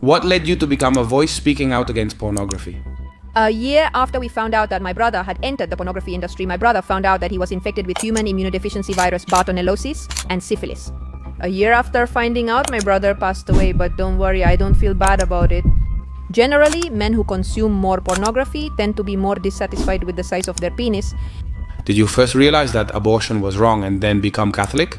What led you to become a voice speaking out against pornography? A year after we found out that my brother had entered the pornography industry, my brother found out that he was infected with human immunodeficiency virus Bartonellosis and syphilis. A year after finding out, my brother passed away, but don't worry, I don't feel bad about it. Generally, men who consume more pornography tend to be more dissatisfied with the size of their penis. Did you first realize that abortion was wrong and then become Catholic?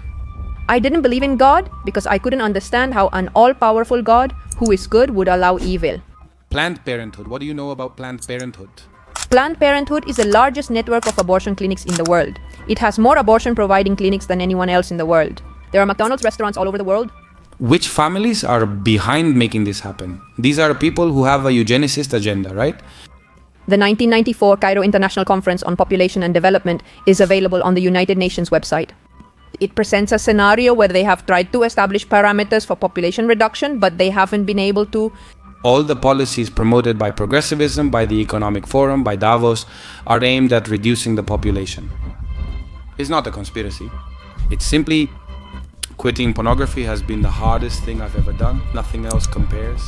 I didn't believe in God because I couldn't understand how an all-powerful God who is good would allow evil. Planned Parenthood. What do you know about Planned Parenthood? Planned Parenthood is the largest network of abortion clinics in the world. It has more abortion-providing clinics than anyone else in the world. There are McDonald's restaurants all over the world. Which families are behind making this happen? These are people who have a eugenicist agenda, right? The 1994 Cairo International Conference on Population and Development is available on the United Nations website. It presents a scenario where they have tried to establish parameters for population reduction, but they haven't been able to. All the policies promoted by progressivism, by the Economic Forum, by Davos, are aimed at reducing the population. It's not a conspiracy. It's simply quitting pornography has been the hardest thing I've ever done. Nothing else compares.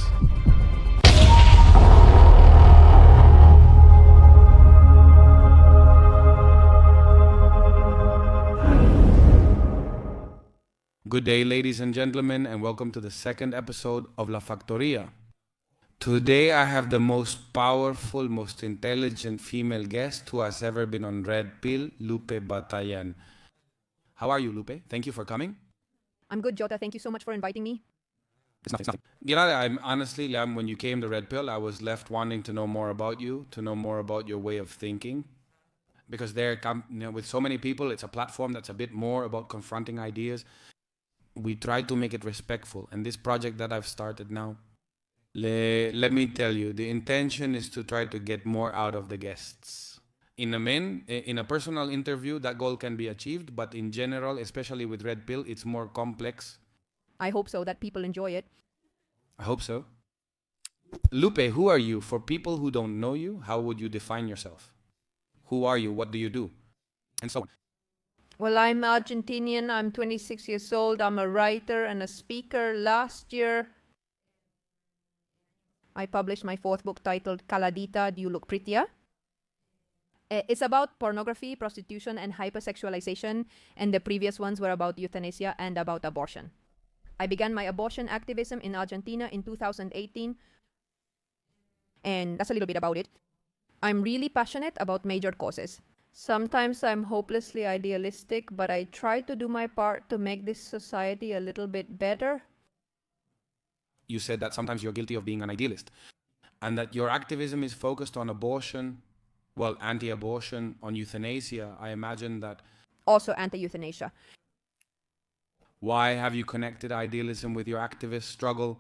Good day, ladies and gentlemen, and welcome to the second episode of La Factoria. Today I have the most powerful, most intelligent female guest who has ever been on Red Pill, Lupe Batallán. How are you, Lupe? Thank you for coming. I'm good, Jota. Thank you so much for inviting me. It's nothing. You know, I'm honestly, when you came to Red Pill, I was left wanting to know more about you, to know more about your way of thinking. Because with so many people, it's a platform that's a bit more about confronting ideas. We try to make it respectful. And this project that I've started now, let me tell you, the intention is to try to get more out of the guests. In a personal interview, that goal can be achieved, but in general, especially with Red Pill, it's more complex. I hope so, that people enjoy it. I hope so. Lupe, who are you? For people who don't know you, how would you define yourself? Who are you? What do you do? And so on. Well, I'm Argentinian. I'm 26 years old. I'm a writer and a speaker. Last year, I published my fourth book titled Caladita, Do You Look Prettier? It's about pornography, prostitution, and hypersexualization, and the previous ones were about euthanasia and about abortion. I began my abortion activism in Argentina in 2018, and that's a little bit about it. I'm really passionate about major causes. Sometimes I'm hopelessly idealistic, but I try to do my part to make this society a little bit better. You said that sometimes you're guilty of being an idealist, and that your activism is focused on abortion, anti-abortion, on euthanasia. I imagine that. Also anti-euthanasia. Why have you connected idealism with your activist struggle?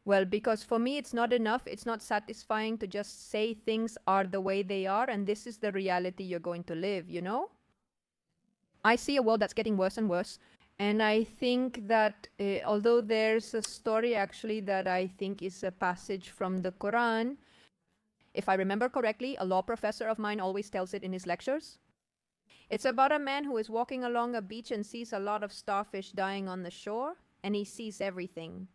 Well, because for me it's not enough. It's not satisfying to just say things are the way they are and this is the reality you're going to live, you know? I see a world that's getting worse and worse. And I think that although there's a story actually that I think is a passage from the Quran, if I remember correctly, a law professor of mine always tells it in his lectures. It's about a man who is walking along a beach and sees a lot of starfish dying on the shore, and he sees everything.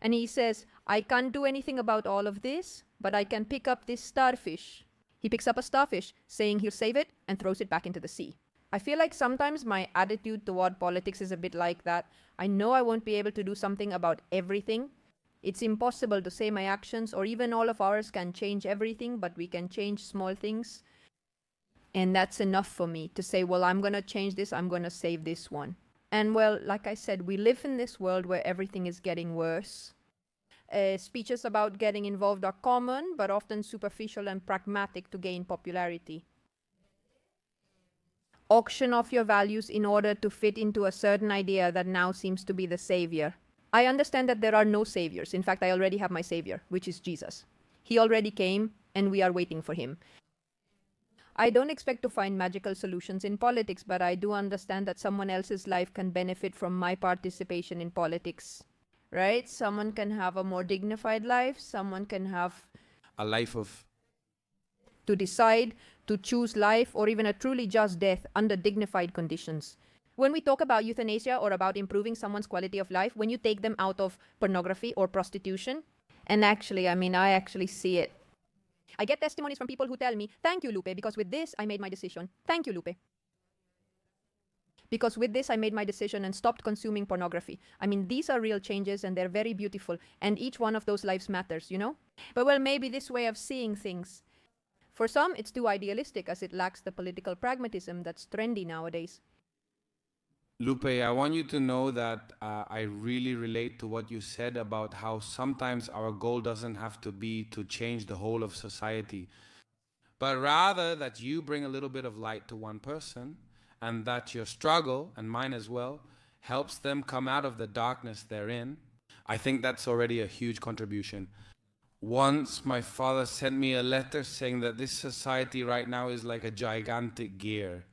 And he says, I can't do anything about all of this, but I can pick up this starfish. He picks up a starfish, saying he'll save it, and throws it back into the sea. I feel like sometimes my attitude toward politics is a bit like that. I know I won't be able to do something about everything. It's impossible to say my actions or even all of ours can change everything, but we can change small things. And that's enough for me to say, well, I'm going to change this, I'm going to save this one. And well, like I said, we live in this world where everything is getting worse. Speeches about getting involved are common, but often superficial and pragmatic to gain popularity. Auction off your values in order to fit into a certain idea that now seems to be the savior. I understand that there are no saviors. In fact, I already have my savior, which is Jesus. He already came, and we are waiting for him. I don't expect to find magical solutions in politics, but I do understand that someone else's life can benefit from my participation in politics. Right? Someone can have a more dignified life. Someone can have a life of to decide to choose life or even a truly just death under dignified conditions. When we talk about euthanasia or about improving someone's quality of life, when you take them out of pornography or prostitution, and actually, I actually see it. I get testimonies from people who tell me, thank you, Lupe, because with this, I made my decision. Thank you, Lupe. Because with this, I made my decision and stopped consuming pornography. These are real changes and they're very beautiful. And each one of those lives matters, But well, maybe this way of seeing things. For some, it's too idealistic as it lacks the political pragmatism that's trendy nowadays. Lupe, I want you to know that I really relate to what you said about how sometimes our goal doesn't have to be to change the whole of society, but rather that you bring a little bit of light to one person and that your struggle, and mine as well, helps them come out of the darkness they're in. I think that's already a huge contribution. Once my father sent me a letter saying that this society right now is like a gigantic gear.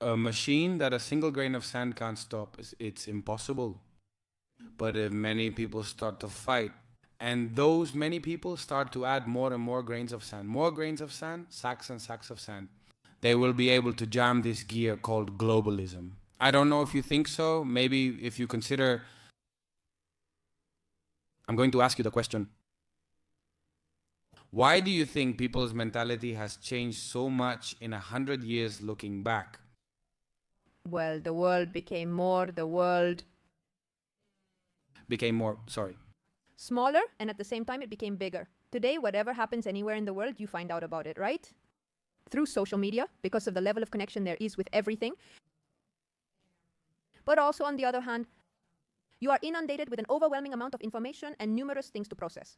A machine that a single grain of sand can't stop, it's impossible. But if many people start to fight, and those many people start to add more and more grains of sand, sacks and sacks of sand, they will be able to jam this gear called globalism. I don't know if you think so. Maybe if you consider... I'm going to ask you the question. Why do you think people's mentality has changed so much in 100 years looking back? Well, the world became more, smaller, and at the same time it became bigger. Today, whatever happens anywhere in the world, you find out about it, right? Through social media, because of the level of connection there is with everything. But also, on the other hand, you are inundated with an overwhelming amount of information and numerous things to process.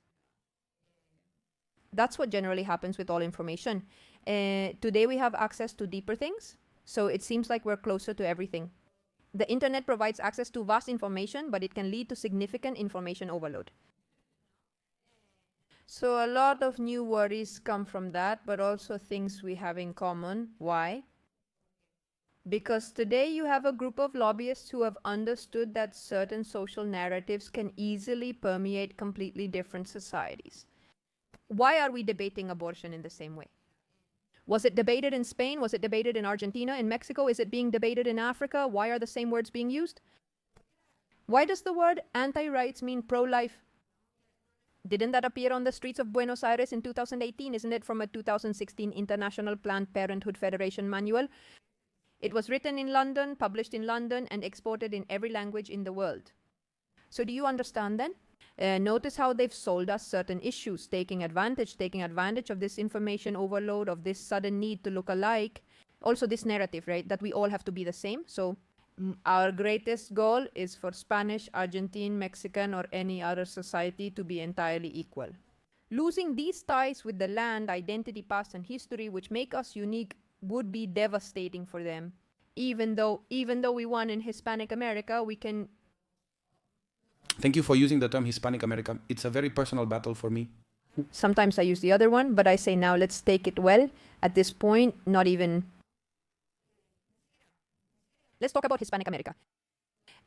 That's what generally happens with all information. Today we have access to deeper things, so it seems like we're closer to everything. The internet provides access to vast information, but it can lead to significant information overload. So a lot of new worries come from that, but also things we have in common. Why? Because today you have a group of lobbyists who have understood that certain social narratives can easily permeate completely different societies. Why are we debating abortion in the same way? Was it debated in Spain? Was it debated in Argentina? In Mexico? Is it being debated in Africa? Why are the same words being used? Why does the word anti-rights mean pro-life? Didn't that appear on the streets of Buenos Aires in 2018? Isn't it from a 2016 International Planned Parenthood Federation manual? It was written in London, published in London, and exported in every language in the world. So do you understand then? Notice how they've sold us certain issues, taking advantage of this information overload, of this sudden need to look alike. Also this narrative, right, that we all have to be the same. So our greatest goal is for Spanish, Argentine, Mexican, or any other society to be entirely equal. Losing these ties with the land, identity, past, and history, which make us unique, would be devastating for them. Even though we won in Hispanic America, we can... Thank you for using the term Hispanic America. It's a very personal battle for me. Sometimes I use the other one, but I say now let's take it well. At this point, not even... Let's talk about Hispanic America.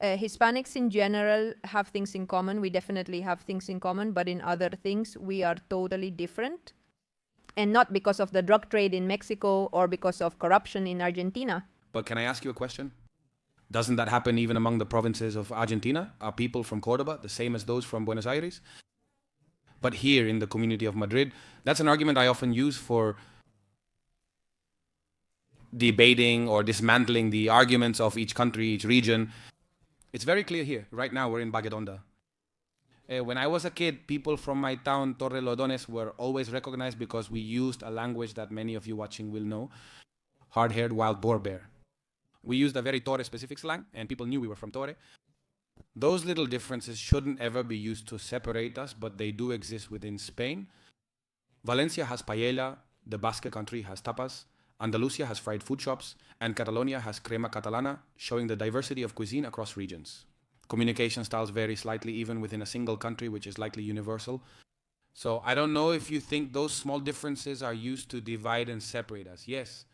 Hispanics in general have things in common. We definitely have things in common, but in other things, we are totally different. And not because of the drug trade in Mexico or because of corruption in Argentina. But can I ask you a question? Doesn't that happen even among the provinces of Argentina? Are people from Cordoba the same as those from Buenos Aires? But here in the community of Madrid, that's an argument I often use for debating or dismantling the arguments of each country, each region. It's very clear here. Right now, we're in Baguedonda. When I was a kid, people from my town, Torrelodones, were always recognized because we used a language that many of you watching will know, hard-haired wild boar bear. We used a very Torre-specific slang, and people knew we were from Torre. Those little differences shouldn't ever be used to separate us, but they do exist within Spain. Valencia has paella, the Basque country has tapas, Andalusia has fried food shops, and Catalonia has crema catalana, showing the diversity of cuisine across regions. Communication styles vary slightly even within a single country, which is likely universal. So I don't know if you think those small differences are used to divide and separate us. Yes.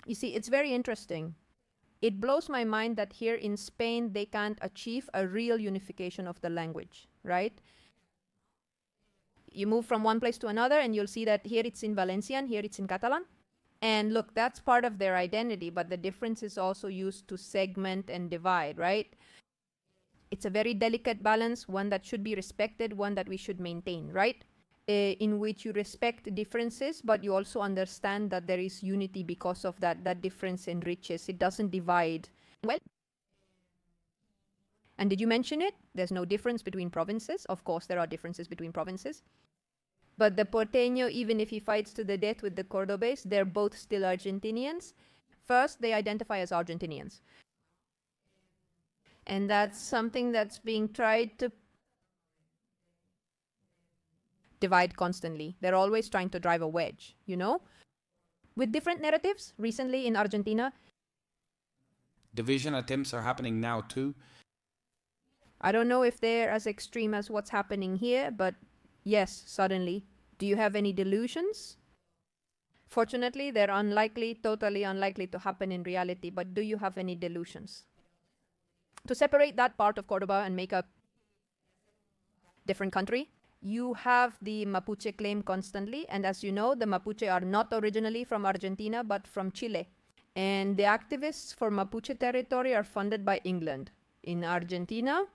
You see, it's very interesting. It blows my mind that here in Spain, they can't achieve a real unification of the language, right? You move from one place to another and you'll see that here it's in Valencian, here it's in Catalan. And look, that's part of their identity, but the difference is also used to segment and divide, right? It's a very delicate balance, one that should be respected, one that we should maintain, right? In which you respect differences, but you also understand that there is unity because of that. That difference enriches, it doesn't divide. Well, and did you mention it? There's no difference between provinces. Of course, there are differences between provinces. But the Porteño, even if he fights to the death with the Cordobés, they're both still Argentinians. First, they identify as Argentinians. And that's something that's being tried to divide constantly. They're always trying to drive a wedge, you know? With different narratives, recently in Argentina. Division attempts are happening now too. I don't know if they're as extreme as what's happening here, but yes, suddenly. Do you have any delusions? Fortunately, they're unlikely, totally unlikely to happen in reality, but do you have any delusions? To separate that part of Cordoba and make a different country, you have the Mapuche claim constantly, and as you know, the Mapuche are not originally from Argentina, but from Chile. And the activists for Mapuche territory are funded by England. In Argentina?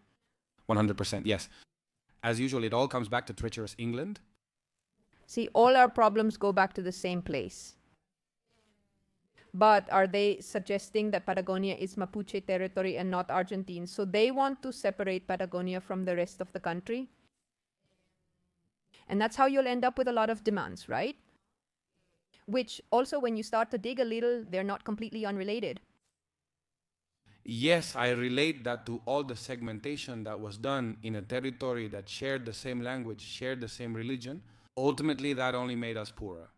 100%, yes. As usual, it all comes back to treacherous England. See, all our problems go back to the same place. But are they suggesting that Patagonia is Mapuche territory and not Argentine? So they want to separate Patagonia from the rest of the country. And that's how you'll end up with a lot of demands, right? Which also, when you start to dig a little, they're not completely unrelated. Yes, I relate that to all the segmentation that was done in a territory that shared the same language, shared the same religion. Ultimately, that only made us poorer.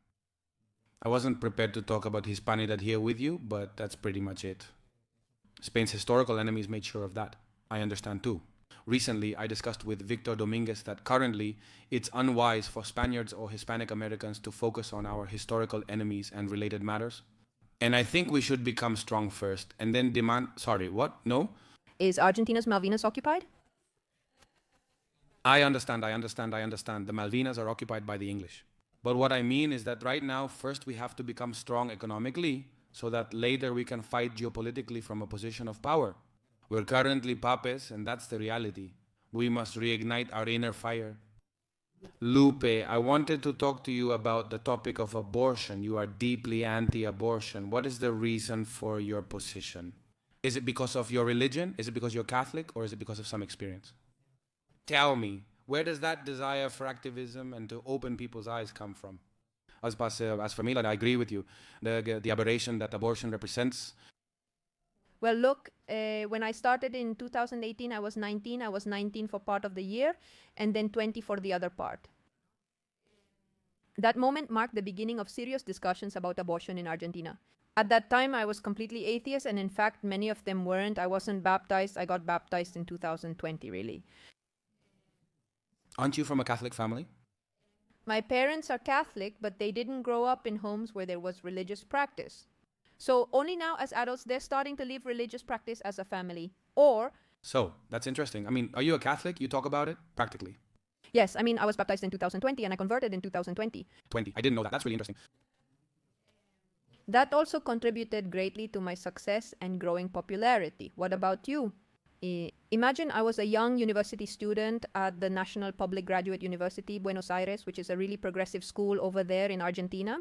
I wasn't prepared to talk about Hispanidad here with you, but that's pretty much it. Spain's historical enemies made sure of that. I understand too. Recently, I discussed with Victor Dominguez that currently it's unwise for Spaniards or Hispanic Americans to focus on our historical enemies and related matters. And I think we should become strong first and then demand... Sorry, what? No? Is Argentina's Malvinas occupied? I understand. The Malvinas are occupied by the English. But what I mean is that right now, first we have to become strong economically so that later we can fight geopolitically from a position of power. We're currently papes, and that's the reality. We must reignite our inner fire. Lupe, I wanted to talk to you about the topic of abortion. You are deeply anti-abortion. What is the reason for your position? Is it because of your religion? Is it because you're Catholic? Or is it because of some experience? Tell me, where does that desire for activism and to open people's eyes come from? As for me, I agree with you. The aberration that abortion represents. Well, look, when I started in 2018, I was 19. I was 19 for part of the year, and then 20 for the other part. That moment marked the beginning of serious discussions about abortion in Argentina. At that time, I was completely atheist, and in fact, many of them weren't. I wasn't baptized. I got baptized in 2020, really. Aren't you from a Catholic family? My parents are Catholic, but they didn't grow up in homes where there was religious practice. So only now as adults, they're starting to live religious practice as a family. Or... So, that's interesting. I mean, are you a Catholic? You talk about it? Practically. Yes, I mean, I was baptized in 2020 and I converted in 2020. 20. I didn't know that. That's really interesting. That also contributed greatly to my success and growing popularity. What about you? Imagine I was a young university student at the National Public Graduate University, Buenos Aires, which is a really progressive school over there in Argentina,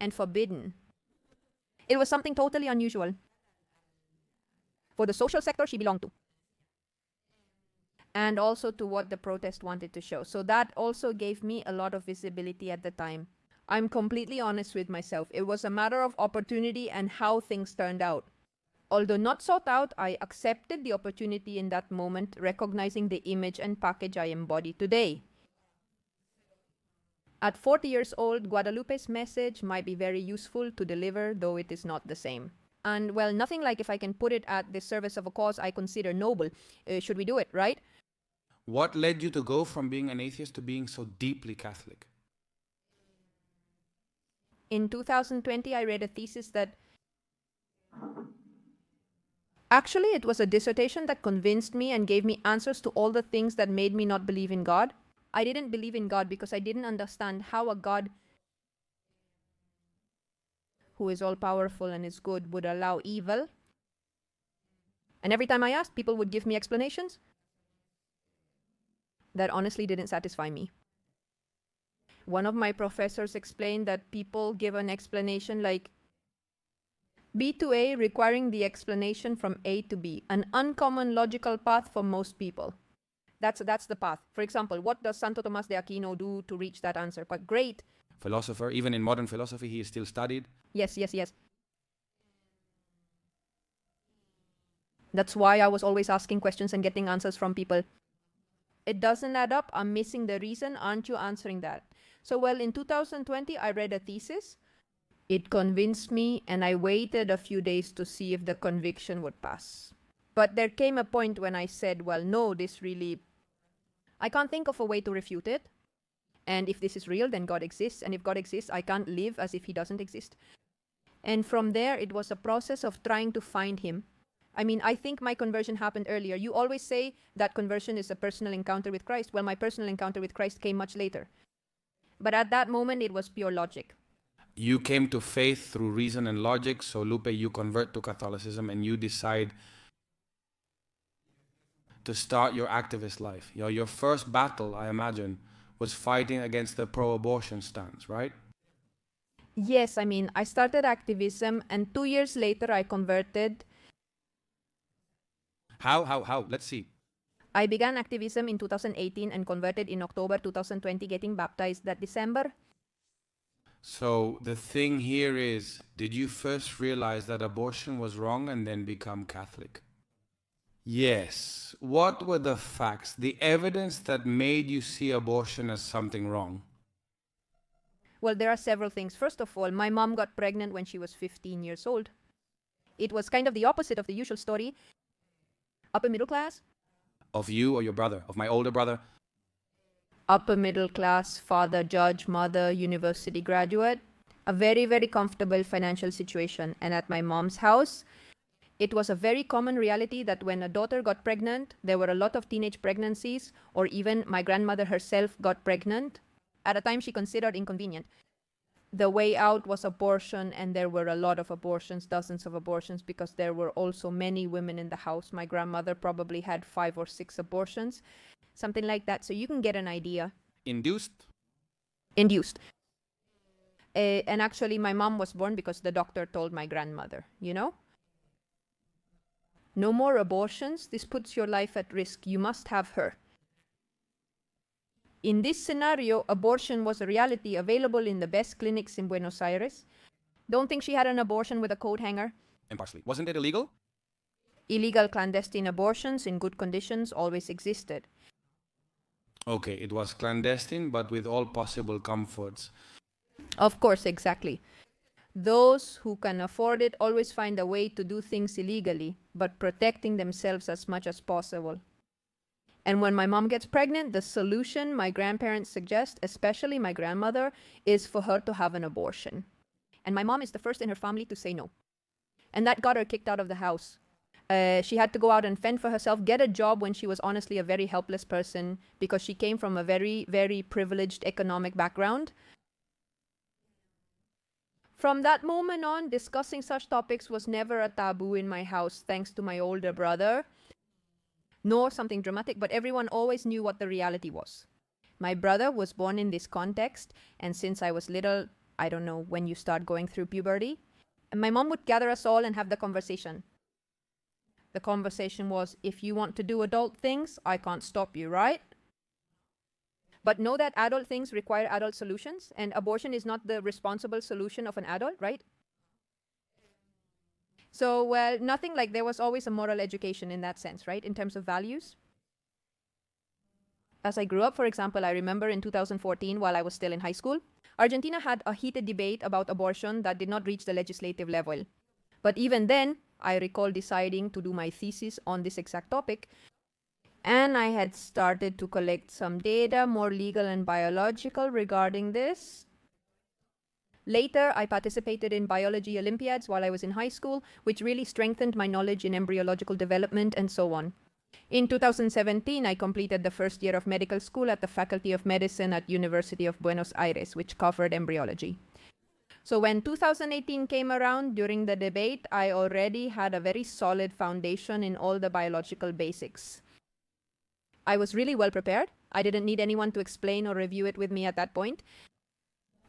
and forbidden. It was something totally unusual for the social sector she belonged to, and also to what the protest wanted to show. So that also gave me a lot of visibility at the time. I'm completely honest with myself. It was a matter of opportunity and how things turned out. Although not sought out, I accepted the opportunity in that moment, recognizing the image and package I embody today. At 40 years old, Guadalupe's message might be very useful to deliver, though it is not the same. And, well, nothing like if I can put it at the service of a cause I consider noble. Should we do it, right? What led you to go from being an atheist to being so deeply Catholic? In 2020, I read a thesis that... Actually, it was a dissertation that convinced me and gave me answers to all the things that made me not believe in God. I didn't believe in God because I didn't understand how a God who is all-powerful and is good, would allow evil. And every time I asked, people would give me explanations that honestly didn't satisfy me. One of my professors explained that people give an explanation like B to A, requiring the explanation from A to B, an uncommon logical path for most people. That's the path. For example, what does Santo Tomas de Aquino do to reach that answer? But great. Philosopher, even in modern philosophy, he is still studied. Yes. That's why I was always asking questions and getting answers from people. It doesn't add up. I'm missing the reason. Aren't you answering that? So, well, in 2020, I read a thesis. It convinced me, and I waited a few days to see if the conviction would pass. But there came a point when I said, well, no, I can't think of a way to refute it. And if this is real, then God exists. And if God exists, I can't live as if he doesn't exist. And from there, it was a process of trying to find him. I mean, I think my conversion happened earlier. You always say that conversion is a personal encounter with Christ. Well, my personal encounter with Christ came much later. But at that moment, it was pure logic. You came to faith through reason and logic. So, Lupe, you convert to Catholicism and you decide to start your activist life. Your first battle, I imagine, was fighting against the pro-abortion stance, right? Yes, I mean, I started activism, and 2 years later, I converted. How? Let's see. I began activism in 2018 and converted in October 2020, getting baptized that December. So the thing here is, did you first realize that abortion was wrong and then become Catholic? Yes. What were the facts, the evidence that made you see abortion as something wrong? Well, there are several things. First of all, my mom got pregnant when she was 15 years old. It was kind of the opposite of the usual story. Upper middle class. Of you or your brother? Of my older brother? Upper middle class, father judge, mother university graduate. A very, very comfortable financial situation. And at my mom's house, it was a very common reality that when a daughter got pregnant, there were a lot of teenage pregnancies, or even my grandmother herself got pregnant at a time she considered inconvenient. The way out was abortion, and there were a lot of abortions, dozens of abortions, because there were also many women in the house. My grandmother probably had 5 or 6 abortions, something like that. So you can get an idea. Induced. And actually, my mom was born because the doctor told my grandmother, No more abortions. This puts your life at risk. You must have her. In this scenario, abortion was a reality available in the best clinics in Buenos Aires. Don't think she had an abortion with a coat hanger. And partially. Wasn't it illegal? Illegal clandestine abortions in good conditions always existed. Okay, it was clandestine, but with all possible comforts. Of course, exactly. Those who can afford it always find a way to do things illegally, but protecting themselves as much as possible. And when my mom gets pregnant, the solution my grandparents suggest, especially my grandmother, is for her to have an abortion. And my mom is the first in her family to say no. And that got her kicked out of the house. She had to go out and fend for herself, get a job when she was honestly a very helpless person, because she came from a very, very privileged economic background. From that moment on, discussing such topics was never a taboo in my house, thanks to my older brother. Nor something dramatic, but everyone always knew what the reality was. My brother was born in this context, and since I was little, I don't know when you start going through puberty, and my mom would gather us all and have the conversation. The conversation was, if you want to do adult things, I can't stop you, right? But know that adult things require adult solutions, and abortion is not the responsible solution of an adult, right? So, well, nothing like there was always a moral education in that sense, right? In terms of values. As I grew up, for example, I remember in 2014, while I was still in high school, Argentina had a heated debate about abortion that did not reach the legislative level. But even then, I recall deciding to do my thesis on this exact topic, and I had started to collect some data, more legal and biological, regarding this. Later, I participated in biology Olympiads while I was in high school, which really strengthened my knowledge in embryological development and so on. In 2017, I completed the first year of medical school at the Faculty of Medicine at University of Buenos Aires, which covered embryology. So when 2018 came around during the debate, I already had a very solid foundation in all the biological basics. I was really well prepared. I didn't need anyone to explain or review it with me at that point.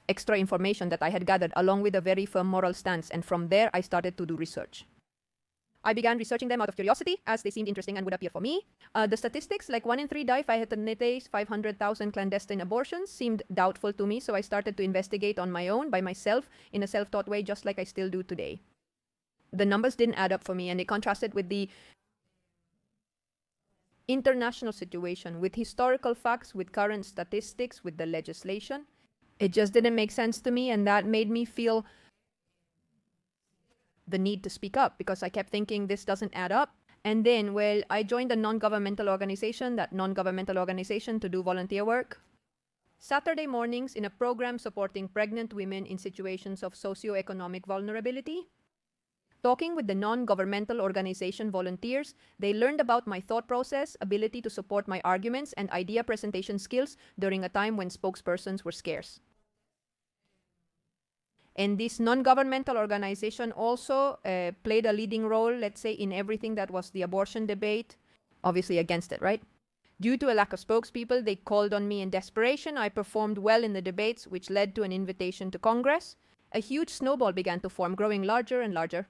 Extra information that I had gathered along with a very firm moral stance, and from there I started to do research. I began researching them out of curiosity as they seemed interesting and would appear for me. The statistics, like 1 in 3 die, 500 days, 500,000 clandestine abortions, seemed doubtful to me, so I started to investigate on my own, by myself, in a self-taught way, just like I still do today. The numbers didn't add up for me, and they contrasted with the international situation, with historical facts, with current statistics, with the legislation. It just didn't make sense to me, and that made me feel the need to speak up, because I kept thinking this doesn't add up. And then, well, I joined a non-governmental organization, to do volunteer work. Saturday mornings in a program supporting pregnant women in situations of socioeconomic vulnerability. Talking with the non-governmental organization volunteers, they learned about my thought process, ability to support my arguments, and idea presentation skills during a time when spokespersons were scarce. And this non-governmental organization also played a leading role, let's say, in everything that was the abortion debate, obviously against it, right? Due to a lack of spokespeople, they called on me in desperation. I performed well in the debates, which led to an invitation to Congress. A huge snowball began to form, growing larger and larger.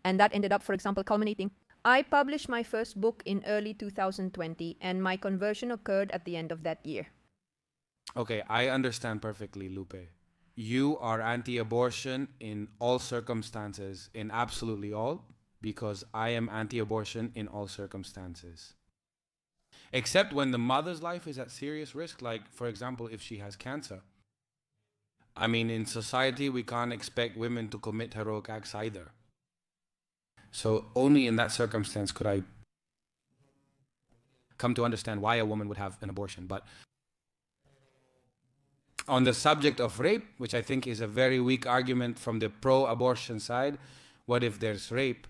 And that ended up, for example, culminating. I published my first book in early 2020, and my conversion occurred at the end of that year. Okay, I understand perfectly, Lupe. You are anti-abortion in all circumstances, in absolutely all, because I am anti-abortion in all circumstances. Except when the mother's life is at serious risk, like, for example, if she has cancer. I mean, in society, we can't expect women to commit heroic acts either. So only in that circumstance could I come to understand why a woman would have an abortion. But on the subject of rape, which I think is a very weak argument from the pro-abortion side, what if there's rape?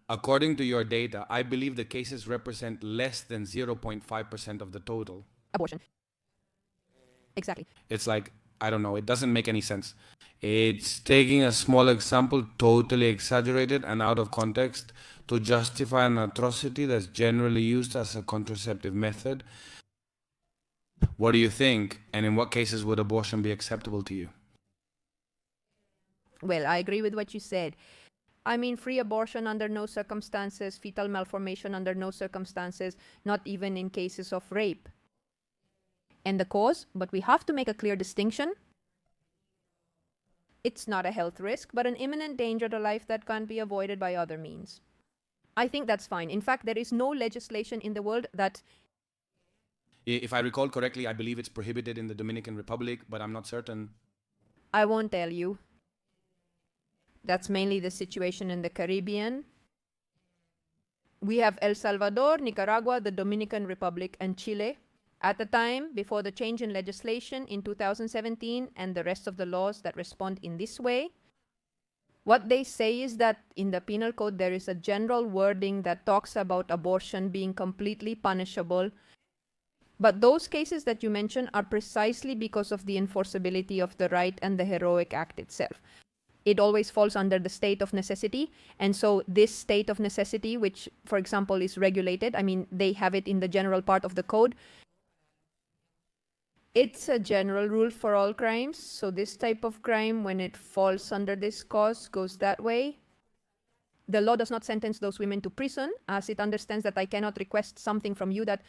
According to your data, I believe the cases represent less than 0.5% of the total. Abortion. Exactly. It's like, I don't know, it doesn't make any sense. It's taking a small example, totally exaggerated and out of context, to justify an atrocity that's generally used as a contraceptive method. What do you think? And in what cases would abortion be acceptable to you? Well, I agree with what you said. I mean, free abortion under no circumstances, fetal malformation under no circumstances, not even in cases of rape. And the cause, but we have to make a clear distinction. It's not a health risk, but an imminent danger to life that can't be avoided by other means. I think that's fine. In fact, there is no legislation in the world that... If I recall correctly, I believe it's prohibited in the Dominican Republic, but I'm not certain. I won't tell you. That's mainly the situation in the Caribbean. We have El Salvador, Nicaragua, the Dominican Republic, and Chile. At the time, before the change in legislation in 2017 and the rest of the laws that respond in this way, what they say is that in the penal code there is a general wording that talks about abortion being completely punishable. But those cases that you mentioned are precisely because of the enforceability of the right and the heroic act itself. It always falls under the state of necessity. And so this state of necessity, which, for example, is regulated, I mean, they have it in the general part of the code. It's a general rule for all crimes. So this type of crime, when it falls under this cause, goes that way. The law does not sentence those women to prison, as it understands that I cannot request something from you that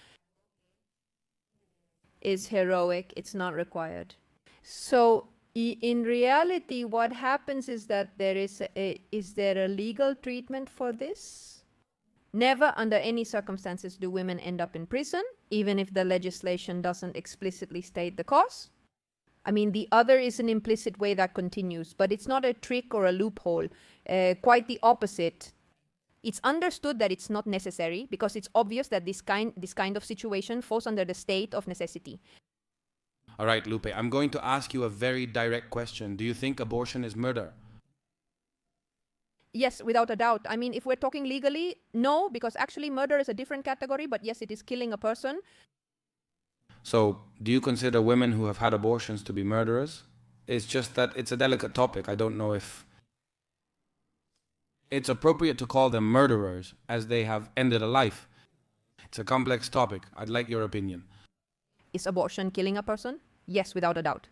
is heroic. It's not required. So in reality, what happens is that is there a legal treatment for this? Never under any circumstances do women end up in prison, even if the legislation doesn't explicitly state the cause. I mean, the other is an implicit way that continues, but it's not a trick or a loophole. Quite the opposite. It's understood that it's not necessary because it's obvious that this kind of situation falls under the state of necessity. All right, Lupe, I'm going to ask you a very direct question. Do you think abortion is murder? Yes, without a doubt. I mean, if we're talking legally, no, because actually murder is a different category, but yes, it is killing a person. So, do you consider women who have had abortions to be murderers? It's just that it's a delicate topic. I don't know if it's appropriate to call them murderers as they have ended a life. It's a complex topic. I'd like your opinion. Is abortion killing a person? Yes, without a doubt.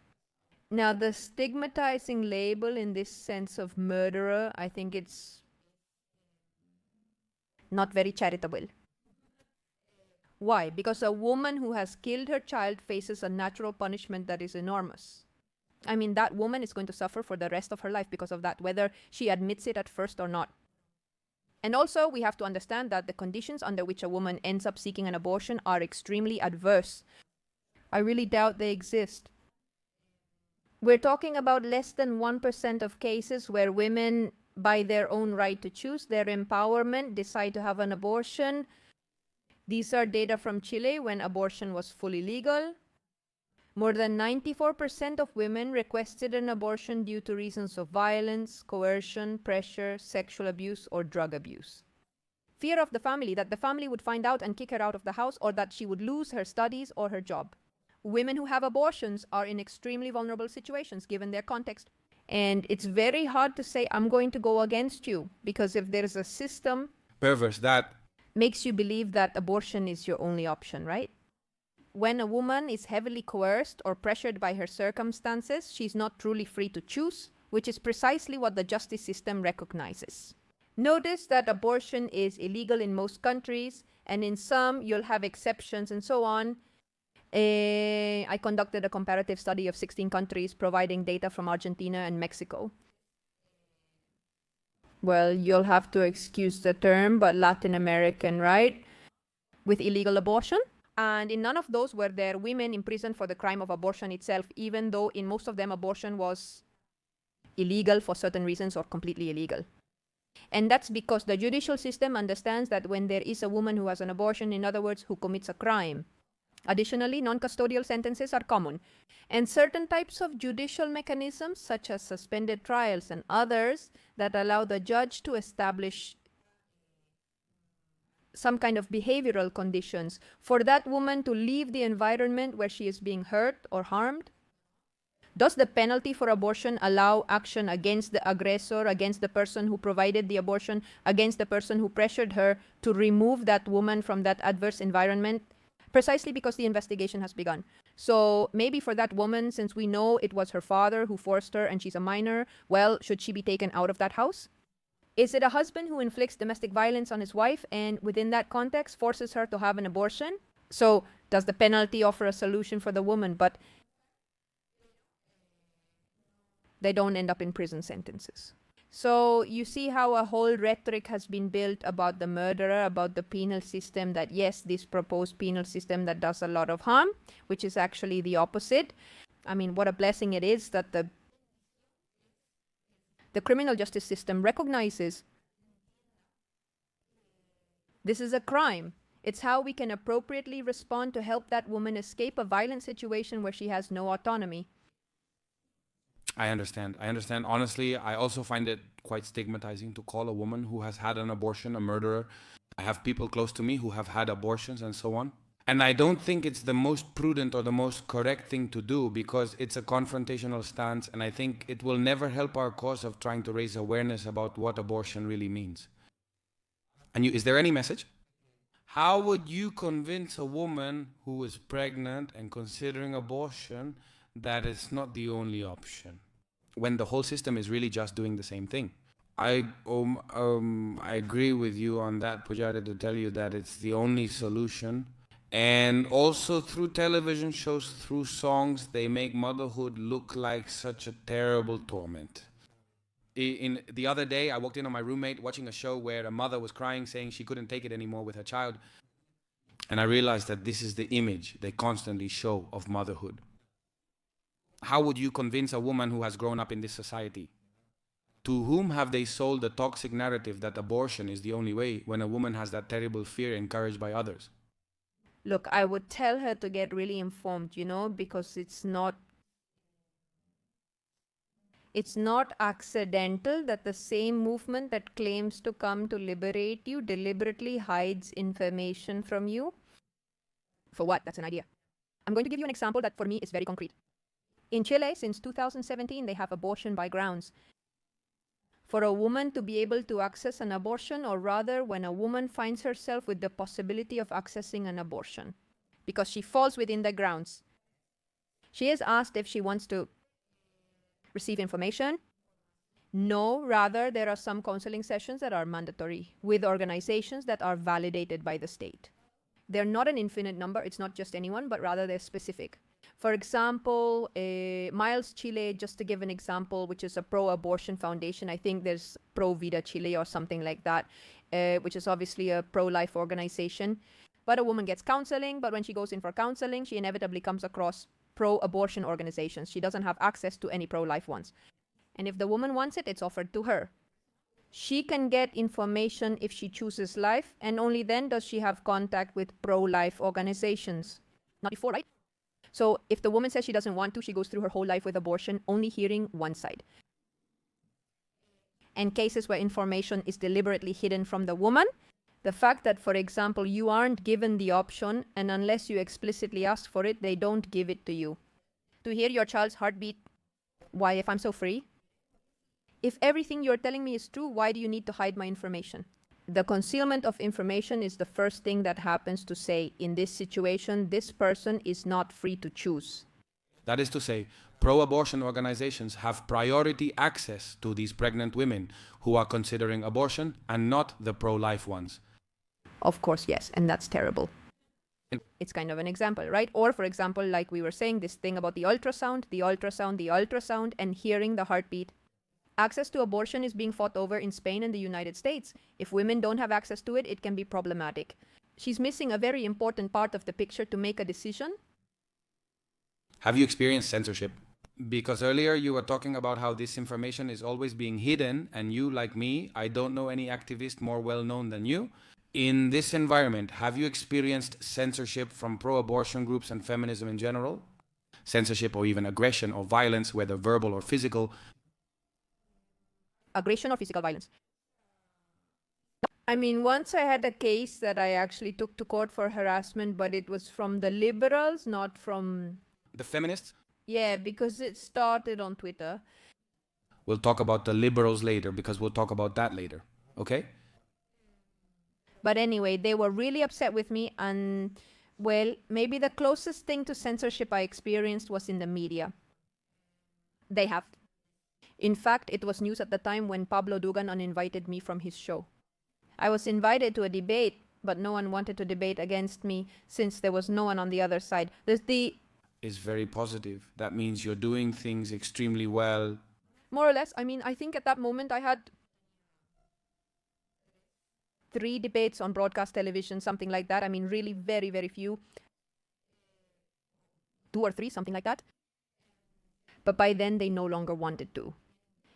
Now, the stigmatizing label in this sense of murderer, I think it's not very charitable. Why? Because a woman who has killed her child faces a natural punishment that is enormous. I mean, that woman is going to suffer for the rest of her life because of that, whether she admits it at first or not. And also, we have to understand that the conditions under which a woman ends up seeking an abortion are extremely adverse. I really doubt they exist. We're talking about less than 1% of cases where women, by their own right to choose, their empowerment, decide to have an abortion. These are data from Chile when abortion was fully legal. More than 94% of women requested an abortion due to reasons of violence, coercion, pressure, sexual abuse, or drug abuse. Fear of the family, that the family would find out and kick her out of the house, or that she would lose her studies or her job. Women who have abortions are in extremely vulnerable situations given their context. And it's very hard to say, I'm going to go against you, because if there's a system Perverse that. makes you believe that abortion is your only option, right? When a woman is heavily coerced or pressured by her circumstances, she's not truly free to choose, which is precisely what the justice system recognizes. Notice that abortion is illegal in most countries, and in some you'll have exceptions and so on. I conducted a comparative study of 16 countries providing data from Argentina and Mexico. Well, you'll have to excuse the term, but Latin American, right? With illegal abortion. And in none of those were there women imprisoned for the crime of abortion itself, even though in most of them abortion was illegal for certain reasons or completely illegal. And that's because the judicial system understands that when there is a woman who has an abortion, in other words, who commits a crime. Additionally, non-custodial sentences are common, and certain types of judicial mechanisms, such as suspended trials and others, that allow the judge to establish some kind of behavioral conditions for that woman to leave the environment where she is being hurt or harmed. Does the penalty for abortion allow action against the aggressor, against the person who provided the abortion, against the person who pressured her to remove that woman from that adverse environment? Precisely because the investigation has begun. So maybe for that woman, since we know it was her father who forced her and she's a minor, well, should she be taken out of that house? Is it a husband who inflicts domestic violence on his wife and within that context forces her to have an abortion? So does the penalty offer a solution for the woman? But they don't end up in prison sentences. So you see how a whole rhetoric has been built about the murderer, about the penal system, that yes, this proposed penal system that does a lot of harm, which is actually the opposite. I mean, what a blessing it is that the criminal justice system recognizes this is a crime. It's how we can appropriately respond to help that woman escape a violent situation where she has no autonomy. I understand. Honestly, I also find it quite stigmatizing to call a woman who has had an abortion a murderer. I have people close to me who have had abortions and so on. And I don't think it's the most prudent or the most correct thing to do because it's a confrontational stance, and I think it will never help our cause of trying to raise awareness about what abortion really means. And is there any message? How would you convince a woman who is pregnant and considering abortion that it's not the only option when the whole system is really just doing the same thing? I agree with you on that, Pujari, to tell you that it's the only solution. And also through television shows, through songs, they make motherhood look like such a terrible torment. In the other day, I walked in on my roommate watching a show where a mother was crying, saying she couldn't take it anymore with her child. And I realized that this is the image they constantly show of motherhood. How would you convince a woman who has grown up in this society? To whom have they sold the toxic narrative that abortion is the only way when a woman has that terrible fear encouraged by others? Look, I would tell her to get really informed, because it's not accidental that the same movement that claims to come to liberate you deliberately hides information from you. For what? That's an idea. I'm going to give you an example that for me is very concrete. In Chile, since 2017, they have abortion by grounds. For a woman to be able to access an abortion, or rather when a woman finds herself with the possibility of accessing an abortion, because she falls within the grounds. She is asked if she wants to receive information. No, rather there are some counseling sessions that are mandatory with organizations that are validated by the state. They're not an infinite number, it's not just anyone, but rather they're specific. For example, Miles Chile, just to give an example, which is a pro-abortion foundation. I think there's Pro Vida Chile or something like that, which is obviously a pro-life organization. But a woman gets counseling, but when she goes in for counseling, she inevitably comes across pro-abortion organizations. She doesn't have access to any pro-life ones. And if the woman wants it, it's offered to her. She can get information if she chooses life, and only then does she have contact with pro-life organizations. Not before, right? So if the woman says she doesn't want to, she goes through her whole life with abortion, only hearing one side. And cases where information is deliberately hidden from the woman, the fact that, for example, you aren't given the option, and unless you explicitly ask for it, they don't give it to you. To hear your child's heartbeat, why, if I'm so free? If everything you're telling me is true, why do you need to hide my information? The concealment of information is the first thing that happens to say, in this situation, this person is not free to choose. That is to say, pro-abortion organizations have priority access to these pregnant women who are considering abortion and not the pro-life ones. Of course, yes, and that's terrible. It's kind of an example, right? Or, for example, like we were saying, this thing about the ultrasound, and hearing the heartbeat. Access to abortion is being fought over in Spain and the United States. If women don't have access to it, it can be problematic. She's missing a very important part of the picture to make a decision. Have you experienced censorship? Because earlier you were talking about how this information is always being hidden, and you, like me, I don't know any activist more well known than you. In this environment, have you experienced censorship from pro-abortion groups and feminism in general? Censorship or even aggression or violence, whether verbal or physical. Aggression or physical violence. I mean, once I had a case that I actually took to court for harassment, but it was from the liberals, not from... The feminists? Yeah, because it started on Twitter. We'll talk about the liberals later, because we'll talk about that later, okay? But anyway, they were really upset with me, and, well, maybe the closest thing to censorship I experienced was in the media. They have. In fact, it was news at the time when Pablo Dugan uninvited me from his show. I was invited to a debate, but no one wanted to debate against me since there was no one on the other side. Is very positive. That means you're doing things extremely well. More or less. I mean, I think at that moment I had 3 debates on broadcast television, something like that. I mean, really very, very few. 2 or 3, something like that. But by then they no longer wanted to.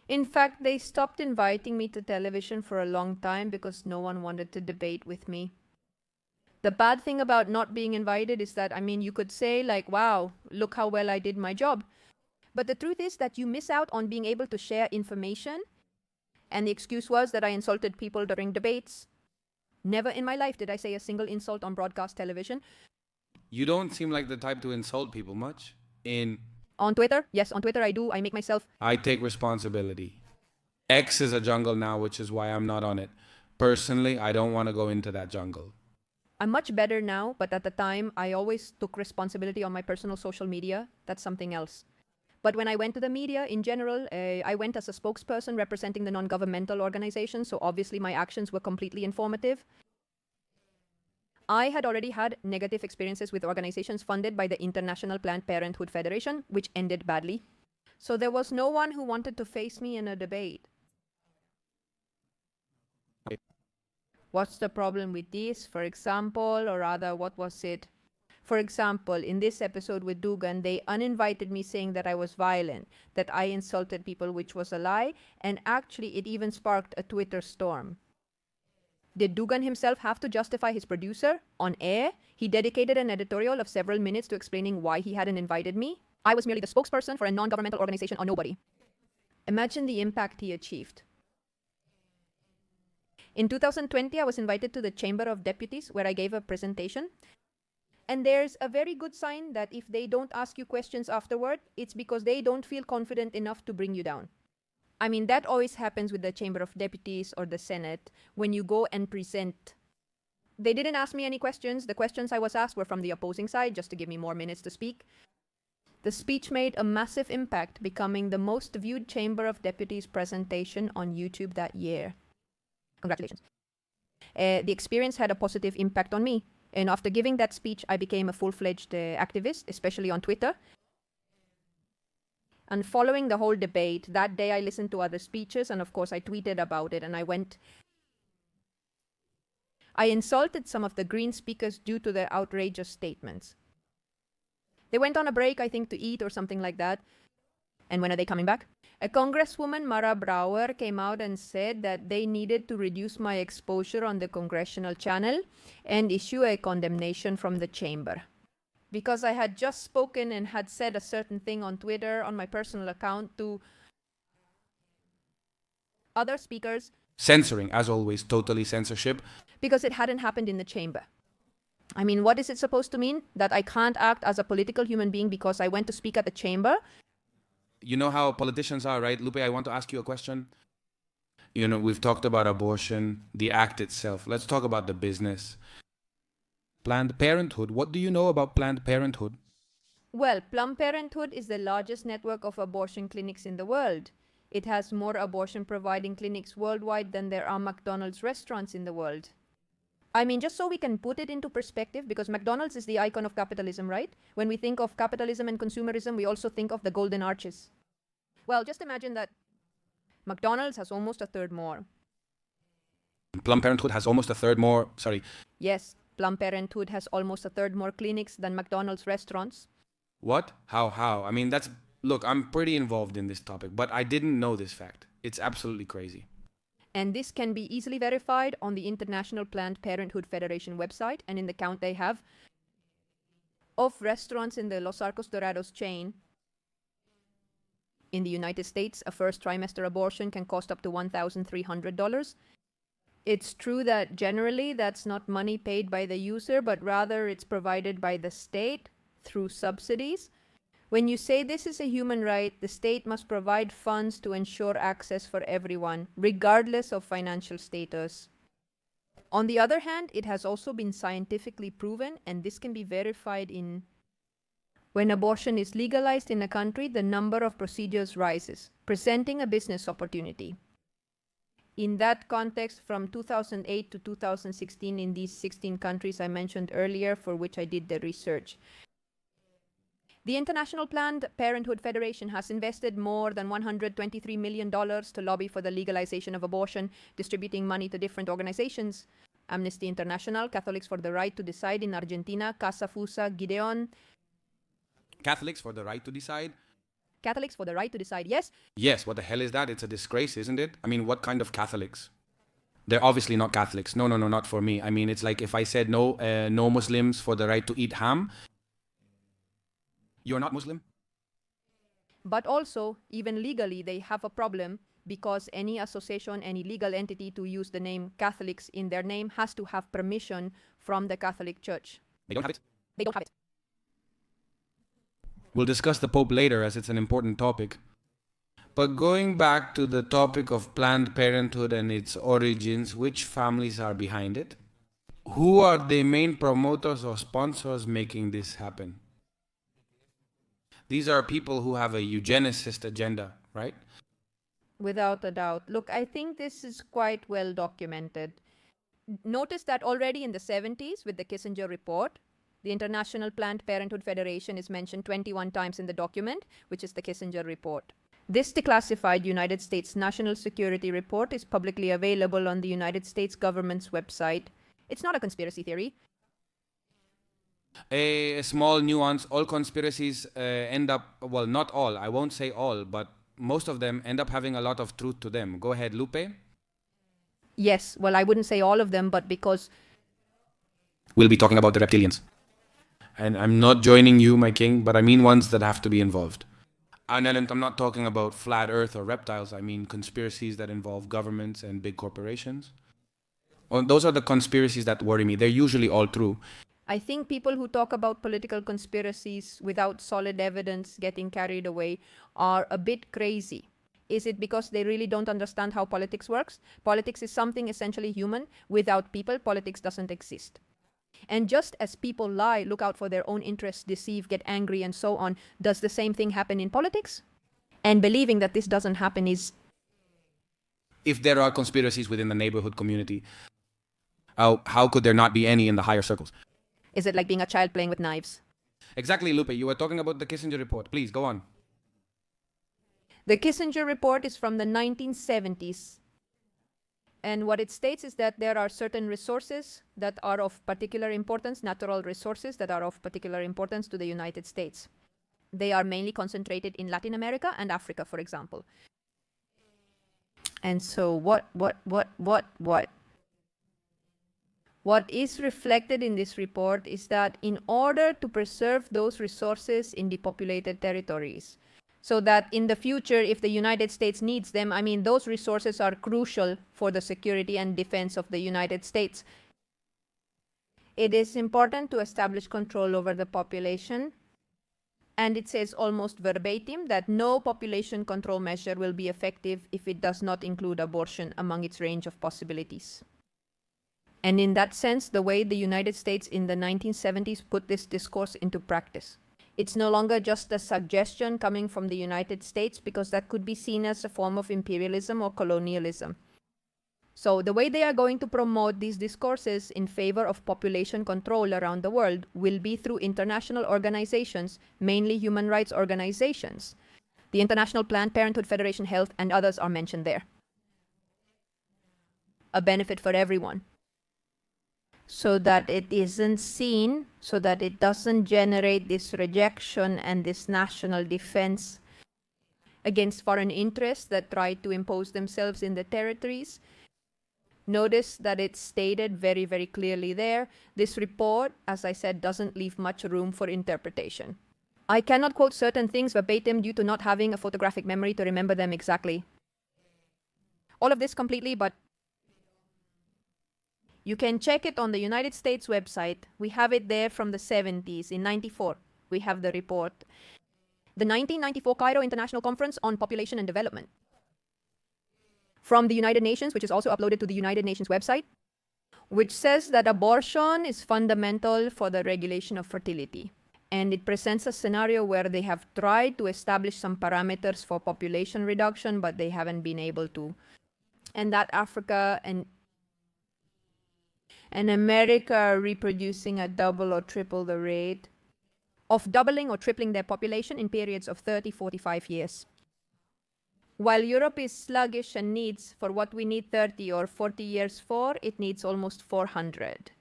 In fact, they stopped inviting me to television for a long time because no one wanted to debate with me. The bad thing about not being invited is that, I mean, you could say like, wow, look how well I did my job. But the truth is that you miss out on being able to share information. And the excuse was that I insulted people during debates. Never in my life did I say a single insult on broadcast television. You don't seem like the type to insult people much. On Twitter? Yes, on Twitter I do. I make myself... I take responsibility. X is a jungle now, which is why I'm not on it. Personally, I don't want to go into that jungle. I'm much better now, but at the time, I always took responsibility on my personal social media. That's something else. But when I went to the media, in general, I went as a spokesperson representing the non-governmental organization, so obviously my actions were completely informative. I had already had negative experiences with organizations funded by the International Planned Parenthood Federation, which ended badly. So there was no one who wanted to face me in a debate. What's the problem with this, for example, or rather, what was it? For example, in this episode with Dugan, they uninvited me saying that I was violent, that I insulted people, which was a lie, and actually it even sparked a Twitter storm. Did Dugan himself have to justify his producer on air? He dedicated an editorial of several minutes to explaining why he hadn't invited me. I was merely the spokesperson for a non-governmental organization or nobody. Imagine the impact he achieved. In 2020, I was invited to the Chamber of Deputies, where I gave a presentation. And there's a very good sign that if they don't ask you questions afterward, it's because they don't feel confident enough to bring you down. I mean, that always happens with the Chamber of Deputies or the Senate when you go and present. They didn't ask me any questions. The questions I was asked were from the opposing side, just to give me more minutes to speak. The speech made a massive impact, becoming the most viewed Chamber of Deputies presentation on YouTube that year. Congratulations. The experience had a positive impact on me. And after giving that speech, I became a full-fledged activist, especially on Twitter. And following the whole debate, that day I listened to other speeches, and of course I tweeted about it, and I insulted some of the Green speakers due to their outrageous statements. They went on a break, I think, to eat or something like that. And when are they coming back? A Congresswoman, Mara Brower, came out and said that they needed to reduce my exposure on the congressional channel and issue a condemnation from the chamber. Because I had just spoken and had said a certain thing on Twitter, on my personal account, to other speakers. Censoring, as always, totally censorship. Because it hadn't happened in the chamber. I mean, what is it supposed to mean? That I can't act as a political human being because I went to speak at the chamber? You know how politicians are, right? Lupe, I want to ask you a question. You know, we've talked about abortion, the act itself. Let's talk about the business. Planned Parenthood. What do you know about Planned Parenthood? Well, Planned Parenthood is the largest network of abortion clinics in the world. It has more abortion-providing clinics worldwide than there are McDonald's restaurants in the world. I mean, just so we can put it into perspective, because McDonald's is the icon of capitalism, right? When we think of capitalism and consumerism, we also think of the golden arches. Well, just imagine that McDonald's has almost a third more. Planned Parenthood has almost a third more, Yes, Planned Parenthood has almost a third more clinics than McDonald's restaurants. What? How? I mean, look, I'm pretty involved in this topic, but I didn't know this fact. It's absolutely crazy. And this can be easily verified on the International Planned Parenthood Federation website and in the count they have of restaurants in the Los Arcos Dorados chain. In the United States, a first trimester abortion can cost up to $1,300. It's true that generally that's not money paid by the user, but rather it's provided by the state through subsidies. When you say this is a human right, the state must provide funds to ensure access for everyone, regardless of financial status. On the other hand, it has also been scientifically proven, and this can be verified in when abortion is legalized in a country, the number of procedures rises, presenting a business opportunity. In that context, from 2008 to 2016 in these 16 countries I mentioned earlier, for which I did the research, the International Planned Parenthood Federation has invested more than $123 million to lobby for the legalization of abortion, distributing money to different organizations. Amnesty International, Catholics for the Right to Decide in Argentina, Casa Fusa, Gideon. Catholics for the Right to Decide? Catholics for the Right to Decide, yes. Yes, what the hell is that? It's a disgrace, isn't it? I mean, what kind of Catholics? They're obviously not Catholics. No, not for me. I mean, it's like if I said no Muslims for the right to eat ham. You're not Muslim? But also, even legally, they have a problem because any association, any legal entity to use the name Catholics in their name has to have permission from the Catholic Church. They don't have it? They don't have it. We'll discuss the Pope later as it's an important topic. But going back to the topic of Planned Parenthood and its origins, which families are behind it? Who are the main promoters or sponsors making this happen? These are people who have a eugenicist agenda, right? Without a doubt. Look, I think this is quite well documented. Notice that already in the 70s with the Kissinger report, the International Planned Parenthood Federation is mentioned 21 times in the document, which is the Kissinger report. This declassified United States National Security Report is publicly available on the United States government's website. It's not a conspiracy theory. A small nuance, all conspiracies end up, well, not all, I won't say all, but most of them end up having a lot of truth to them. Go ahead, Lupe. Yes, well, I wouldn't say all of them, but because we'll be talking about the reptilians. And I'm not joining you, my king, but I mean ones that have to be involved. And I'm not talking about flat earth or reptiles. I mean conspiracies that involve governments and big corporations. Well, those are the conspiracies that worry me. They're usually all true. I think people who talk about political conspiracies without solid evidence getting carried away are a bit crazy. Is it because they really don't understand how politics works? Politics is something essentially human. Without people, politics doesn't exist. And just as people lie, look out for their own interests, deceive, get angry, and so on, does the same thing happen in politics? And believing that this doesn't happen is... If there are conspiracies within the neighborhood community, how could there not be any in the higher circles? Is it like being a child playing with knives? Exactly, Lupe. You were talking about the Kissinger report. Please, go on. The Kissinger report is from the 1970s. And what it states is that there are certain resources that are of particular importance, natural resources that are of particular importance to the United States. They are mainly concentrated in Latin America and Africa, for example. And so what is reflected in this report is that in order to preserve those resources in depopulated territories, so that in the future, if the United States needs them, I mean, those resources are crucial for the security and defense of the United States. It is important to establish control over the population. And it says almost verbatim that no population control measure will be effective if it does not include abortion among its range of possibilities. And in that sense, the way the United States in the 1970s put this discourse into practice. It's no longer just a suggestion coming from the United States, because that could be seen as a form of imperialism or colonialism. So the way they are going to promote these discourses in favor of population control around the world will be through international organizations, mainly human rights organizations. The International Planned Parenthood Federation, Health, and others are mentioned there. A benefit for everyone. So that it isn't seen, so that it doesn't generate this rejection and this national defense against foreign interests that try to impose themselves in the territories. Notice that it's stated very, very clearly there. This report, as I said, doesn't leave much room for interpretation. I cannot quote certain things verbatim due to not having a photographic memory to remember them exactly. All of this completely, but you can check it on the United States website. We have it there from the 70s. In 94, we have the report. The 1994 Cairo International Conference on Population and Development. From the United Nations, which is also uploaded to the United Nations website, which says that abortion is fundamental for the regulation of fertility. And it presents a scenario where they have tried to establish some parameters for population reduction, but they haven't been able to. And that Africa and America are reproducing at double or triple the rate of doubling or tripling their population in periods of 30, 45 years. While Europe is sluggish and needs, for what we need 30 or 40 years for, it needs almost 400.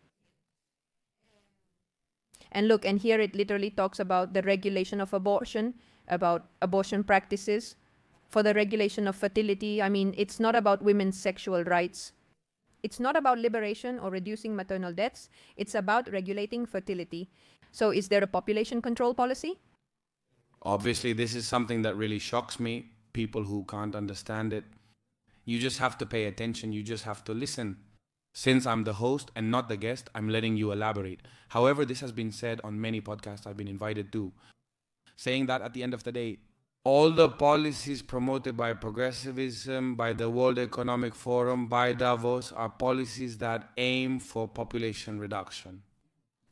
And look, and here it literally talks about the regulation of abortion, about abortion practices, for the regulation of fertility. I mean, it's not about women's sexual rights. It's not about liberation or reducing maternal deaths. It's about regulating fertility. So is there a population control policy? Obviously, this is something that really shocks me. People who can't understand it. You just have to pay attention. You just have to listen. Since I'm the host and not the guest, I'm letting you elaborate. However, this has been said on many podcasts I've been invited to, saying that at the end of the day, all the policies promoted by progressivism, by the World Economic Forum, by Davos, are policies that aim for population reduction.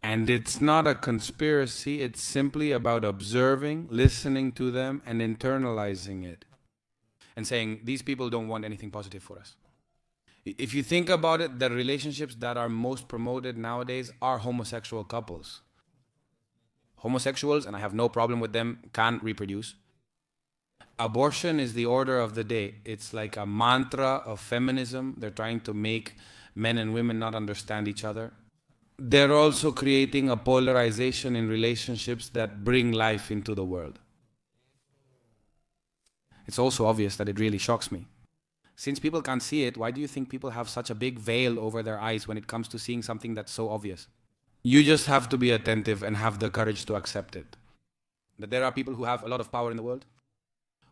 And it's not a conspiracy. It's simply about observing, listening to them, and internalizing it. And saying, these people don't want anything positive for us. If you think about it, the relationships that are most promoted nowadays are homosexual couples. Homosexuals, and I have no problem with them, can't reproduce. Abortion is the order of the day. It's like a mantra of feminism. They're trying to make men and women not understand each other. They're also creating a polarization in relationships that bring life into the world. It's also obvious that it really shocks me. Since people can't see it, why do you think people have such a big veil over their eyes when it comes to seeing something that's so obvious? You just have to be attentive and have the courage to accept it. That there are people who have a lot of power in the world,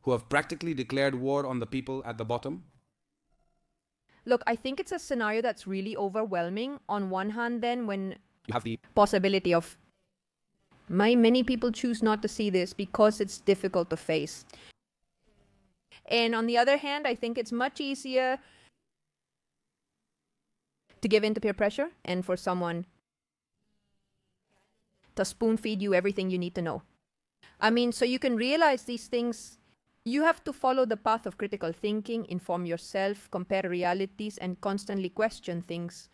who have practically declared war on the people at the bottom. Look, I think it's a scenario that's really overwhelming. On one hand, then, when You have the possibility of many people choose not to see this because it's difficult to face. And on the other hand, I think it's much easier to give in to peer pressure and for someone to spoon feed you everything you need to know. I mean, so you can realize these things. You have to follow the path of critical thinking, inform yourself, compare realities, and constantly question things.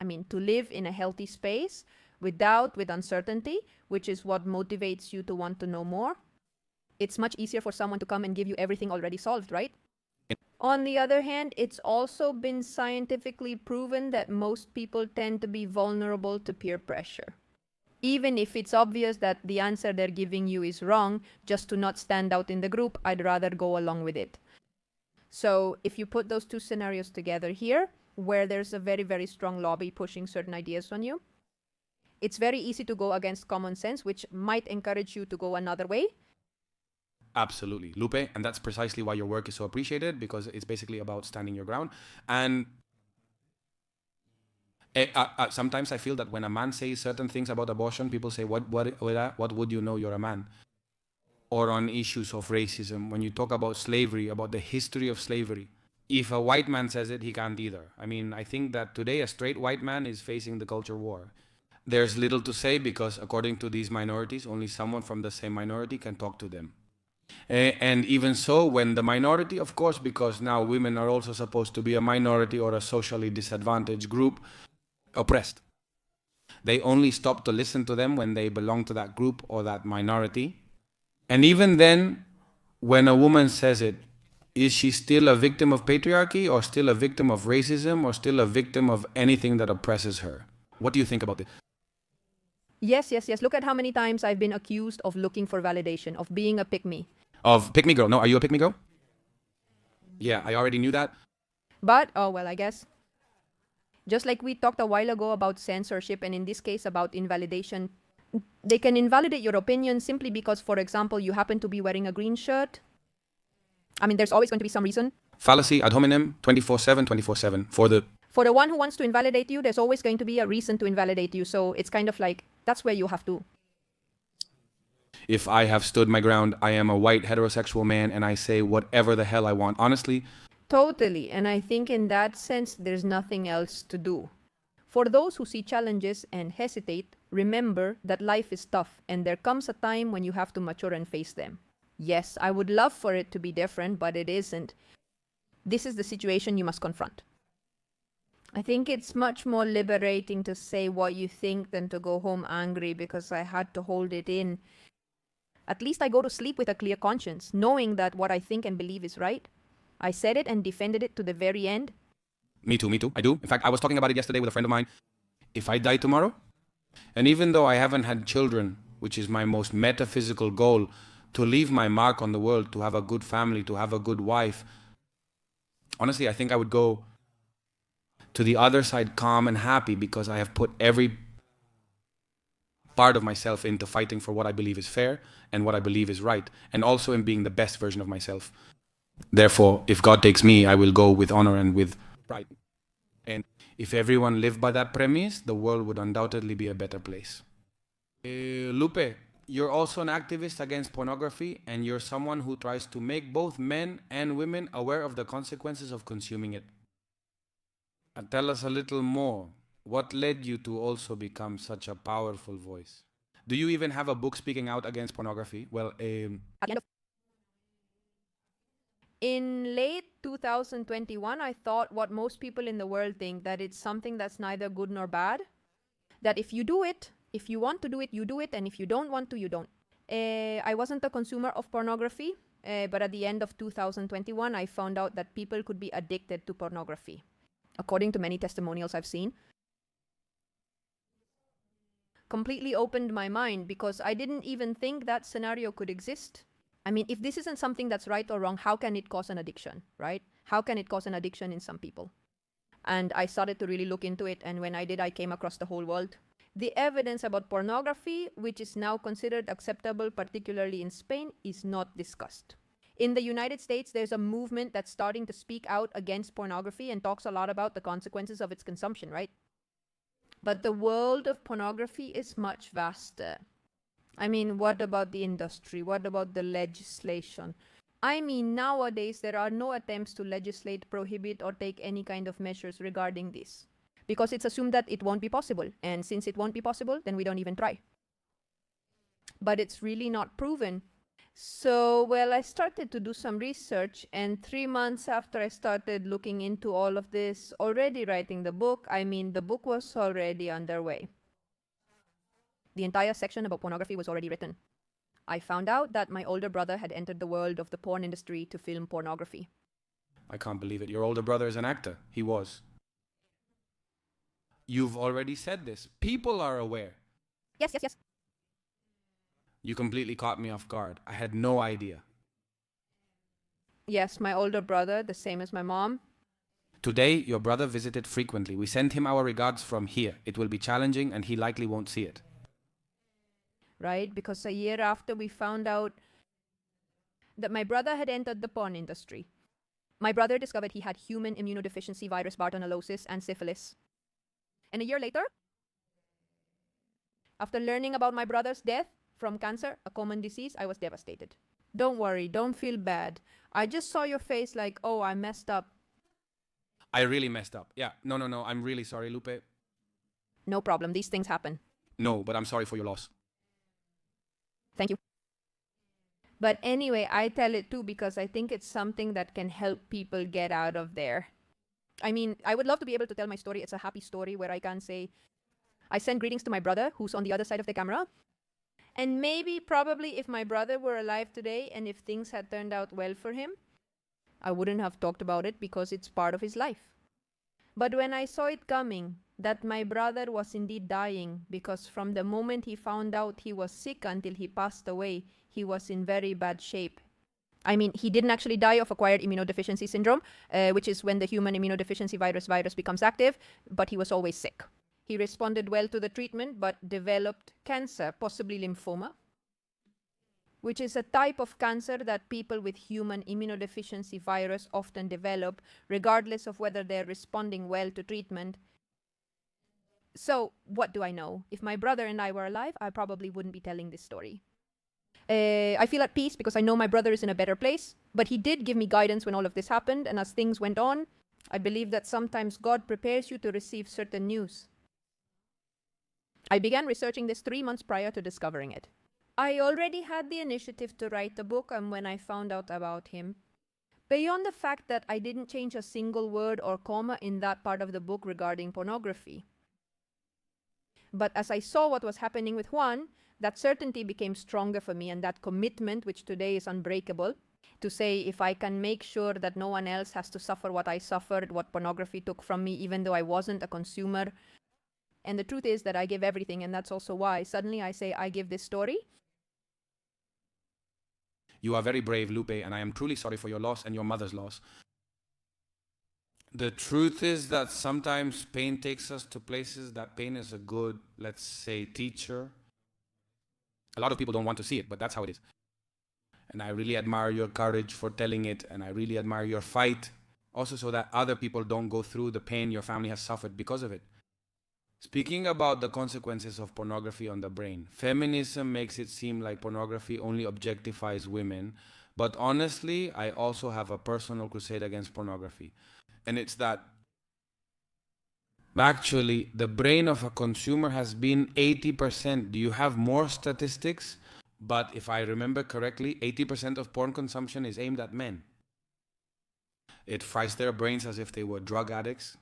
I mean, to live in a healthy space with doubt, with uncertainty, which is what motivates you to want to know more. It's much easier for someone to come and give you everything already solved, right? On the other hand, it's also been scientifically proven that most people tend to be vulnerable to peer pressure. Even if it's obvious that the answer they're giving you is wrong, just to not stand out in the group, I'd rather go along with it. So if you put those two scenarios together here, where there's a very, very strong lobby pushing certain ideas on you, it's very easy to go against common sense, which might encourage you to go another way. Absolutely, Lupe, and that's precisely why your work is so appreciated, because it's basically about standing your ground. And sometimes I feel that when a man says certain things about abortion, people say, what would you know, you're a man? Or on issues of racism, when you talk about slavery, about the history of slavery, if a white man says it, he can't either. I mean, I think that today a straight white man is facing the culture war. There's little to say because according to these minorities, only someone from the same minority can talk to them. And even so, when the minority, of course, because now women are also supposed to be a minority or a socially disadvantaged group, oppressed. They only stop to listen to them when they belong to that group or that minority. And even then, when a woman says it, is she still a victim of patriarchy or still a victim of racism or still a victim of anything that oppresses her? What do you think about this? Yes. Look at how many times I've been accused of looking for validation, of being a pick-me. Of pick-me girl. No, are you a pick-me girl? Yeah, I already knew that. But, oh well, I guess. Just like we talked a while ago about censorship, and in this case about invalidation, they can invalidate your opinion simply because, for example, you happen to be wearing a green shirt. I mean, there's always going to be some reason. Fallacy ad hominem, 24/7, 24/7. For the one who wants to invalidate you, there's always going to be a reason to invalidate you. So it's kind of like, that's where you have to. If I have stood my ground, I am a white heterosexual man and I say whatever the hell I want. Honestly. Totally. And I think in that sense, there's nothing else to do. For those who see challenges and hesitate, remember that life is tough and there comes a time when you have to mature and face them. Yes, I would love for it to be different, but it isn't. This is the situation you must confront. I think it's much more liberating to say what you think than to go home angry because I had to hold it in. At least I go to sleep with a clear conscience, knowing that what I think and believe is right. I said it and defended it to the very end. Me too. I do. In fact, I was talking about it yesterday with a friend of mine. If I die tomorrow, and even though I haven't had children, which is my most metaphysical goal, to leave my mark on the world, to have a good family, to have a good wife, honestly, I think I would go to the other side calm and happy because I have put every part of myself into fighting for what I believe is fair and what I believe is right, and also in being the best version of myself. Therefore, if God takes me, I will go with honor and with pride. And if everyone lived by that premise, the world would undoubtedly be a better place. Lupe, you're also an activist against pornography, and you're someone who tries to make both men and women aware of the consequences of consuming it. And tell us a little more. What led you to also become such a powerful voice? Do you even have a book speaking out against pornography? Well, in late 2021, I thought what most people in the world think, that it's something that's neither good nor bad. That if you do it, if you want to do it, you do it, and if you don't want to, you don't. I wasn't a consumer of pornography, but at the end of 2021, I found out that people could be addicted to pornography, according to many testimonials I've seen. Completely opened my mind because I didn't even think that scenario could exist. I mean, if this isn't something that's right or wrong, how can it cause an addiction, right? How can it cause an addiction in some people? And I started to really look into it, and when I did, I came across the whole world. The evidence about pornography, which is now considered acceptable, particularly in Spain, is not discussed. In the United States, there's a movement that's starting to speak out against pornography and talks a lot about the consequences of its consumption, right? But the world of pornography is much vaster. I mean, what about the industry? What about the legislation? I mean, nowadays there are no attempts to legislate, prohibit, or take any kind of measures regarding this. Because it's assumed that it won't be possible. And since it won't be possible, then we don't even try. But it's really not proven. So, well, I started to do some research, and 3 months after I started looking into all of this, already writing the book, I mean, the book was already underway. The entire section about pornography was already written. I found out that my older brother had entered the world of the porn industry to film pornography. I can't believe it. Your older brother is an actor. He was. You've already said this. People are aware. Yes. You completely caught me off guard. I had no idea. Yes, my older brother, the same as my mom. Today, your brother visited frequently. We sent him our regards from here. It will be challenging and he likely won't see it. Right? Because a year after we found out that my brother had entered the porn industry, my brother discovered he had human immunodeficiency virus Bartonellosis and syphilis. And a year later, after learning about my brother's death from cancer, a common disease, I was devastated. Don't worry, don't feel bad. I just saw your face like, oh, I messed up. I really messed up. Yeah, no. I'm really sorry, Lupe. No problem, these things happen. No, but I'm sorry for your loss. Thank you. But anyway, I tell it too because I think it's something that can help people get out of there. I mean, I would love to be able to tell my story. It's a happy story where I can say, I send greetings to my brother who's on the other side of the camera. And maybe, probably, if my brother were alive today and if things had turned out well for him, I wouldn't have talked about it because it's part of his life. But when I saw it coming, that my brother was indeed dying, because from the moment he found out he was sick until he passed away, he was in very bad shape. I mean, he didn't actually die of acquired immunodeficiency syndrome, which is when the human immunodeficiency virus becomes active, but he was always sick. He responded well to the treatment, but developed cancer, possibly lymphoma, which is a type of cancer that people with human immunodeficiency virus often develop, regardless of whether they're responding well to treatment. So, what do I know? If my brother and I were alive, I probably wouldn't be telling this story. I feel at peace because I know my brother is in a better place, but he did give me guidance when all of this happened, and as things went on, I believe that sometimes God prepares you to receive certain news. I began researching this 3 months prior to discovering it. I already had the initiative to write the book, and when I found out about him, beyond the fact that I didn't change a single word or comma in that part of the book regarding pornography. But as I saw what was happening with Juan, that certainty became stronger for me, and that commitment, which today is unbreakable, to say if I can make sure that no one else has to suffer what I suffered, what pornography took from me, even though I wasn't a consumer. And the truth is that I give everything, and that's also why suddenly I say I give this story. You are very brave, Lupe, and I am truly sorry for your loss and your mother's loss. The truth is that sometimes pain takes us to places that pain is a good, let's say, teacher. A lot of people don't want to see it, but that's how it is. And I really admire your courage for telling it, and I really admire your fight, also so that other people don't go through the pain your family has suffered because of it. Speaking about the consequences of pornography on the brain, feminism makes it seem like pornography only objectifies women, but honestly, I also have a personal crusade against pornography. And it's that actually the brain of a consumer has been 80%. Do you have more statistics? But if I remember correctly, 80% of porn consumption is aimed at men. It fries their brains as if they were drug addicts.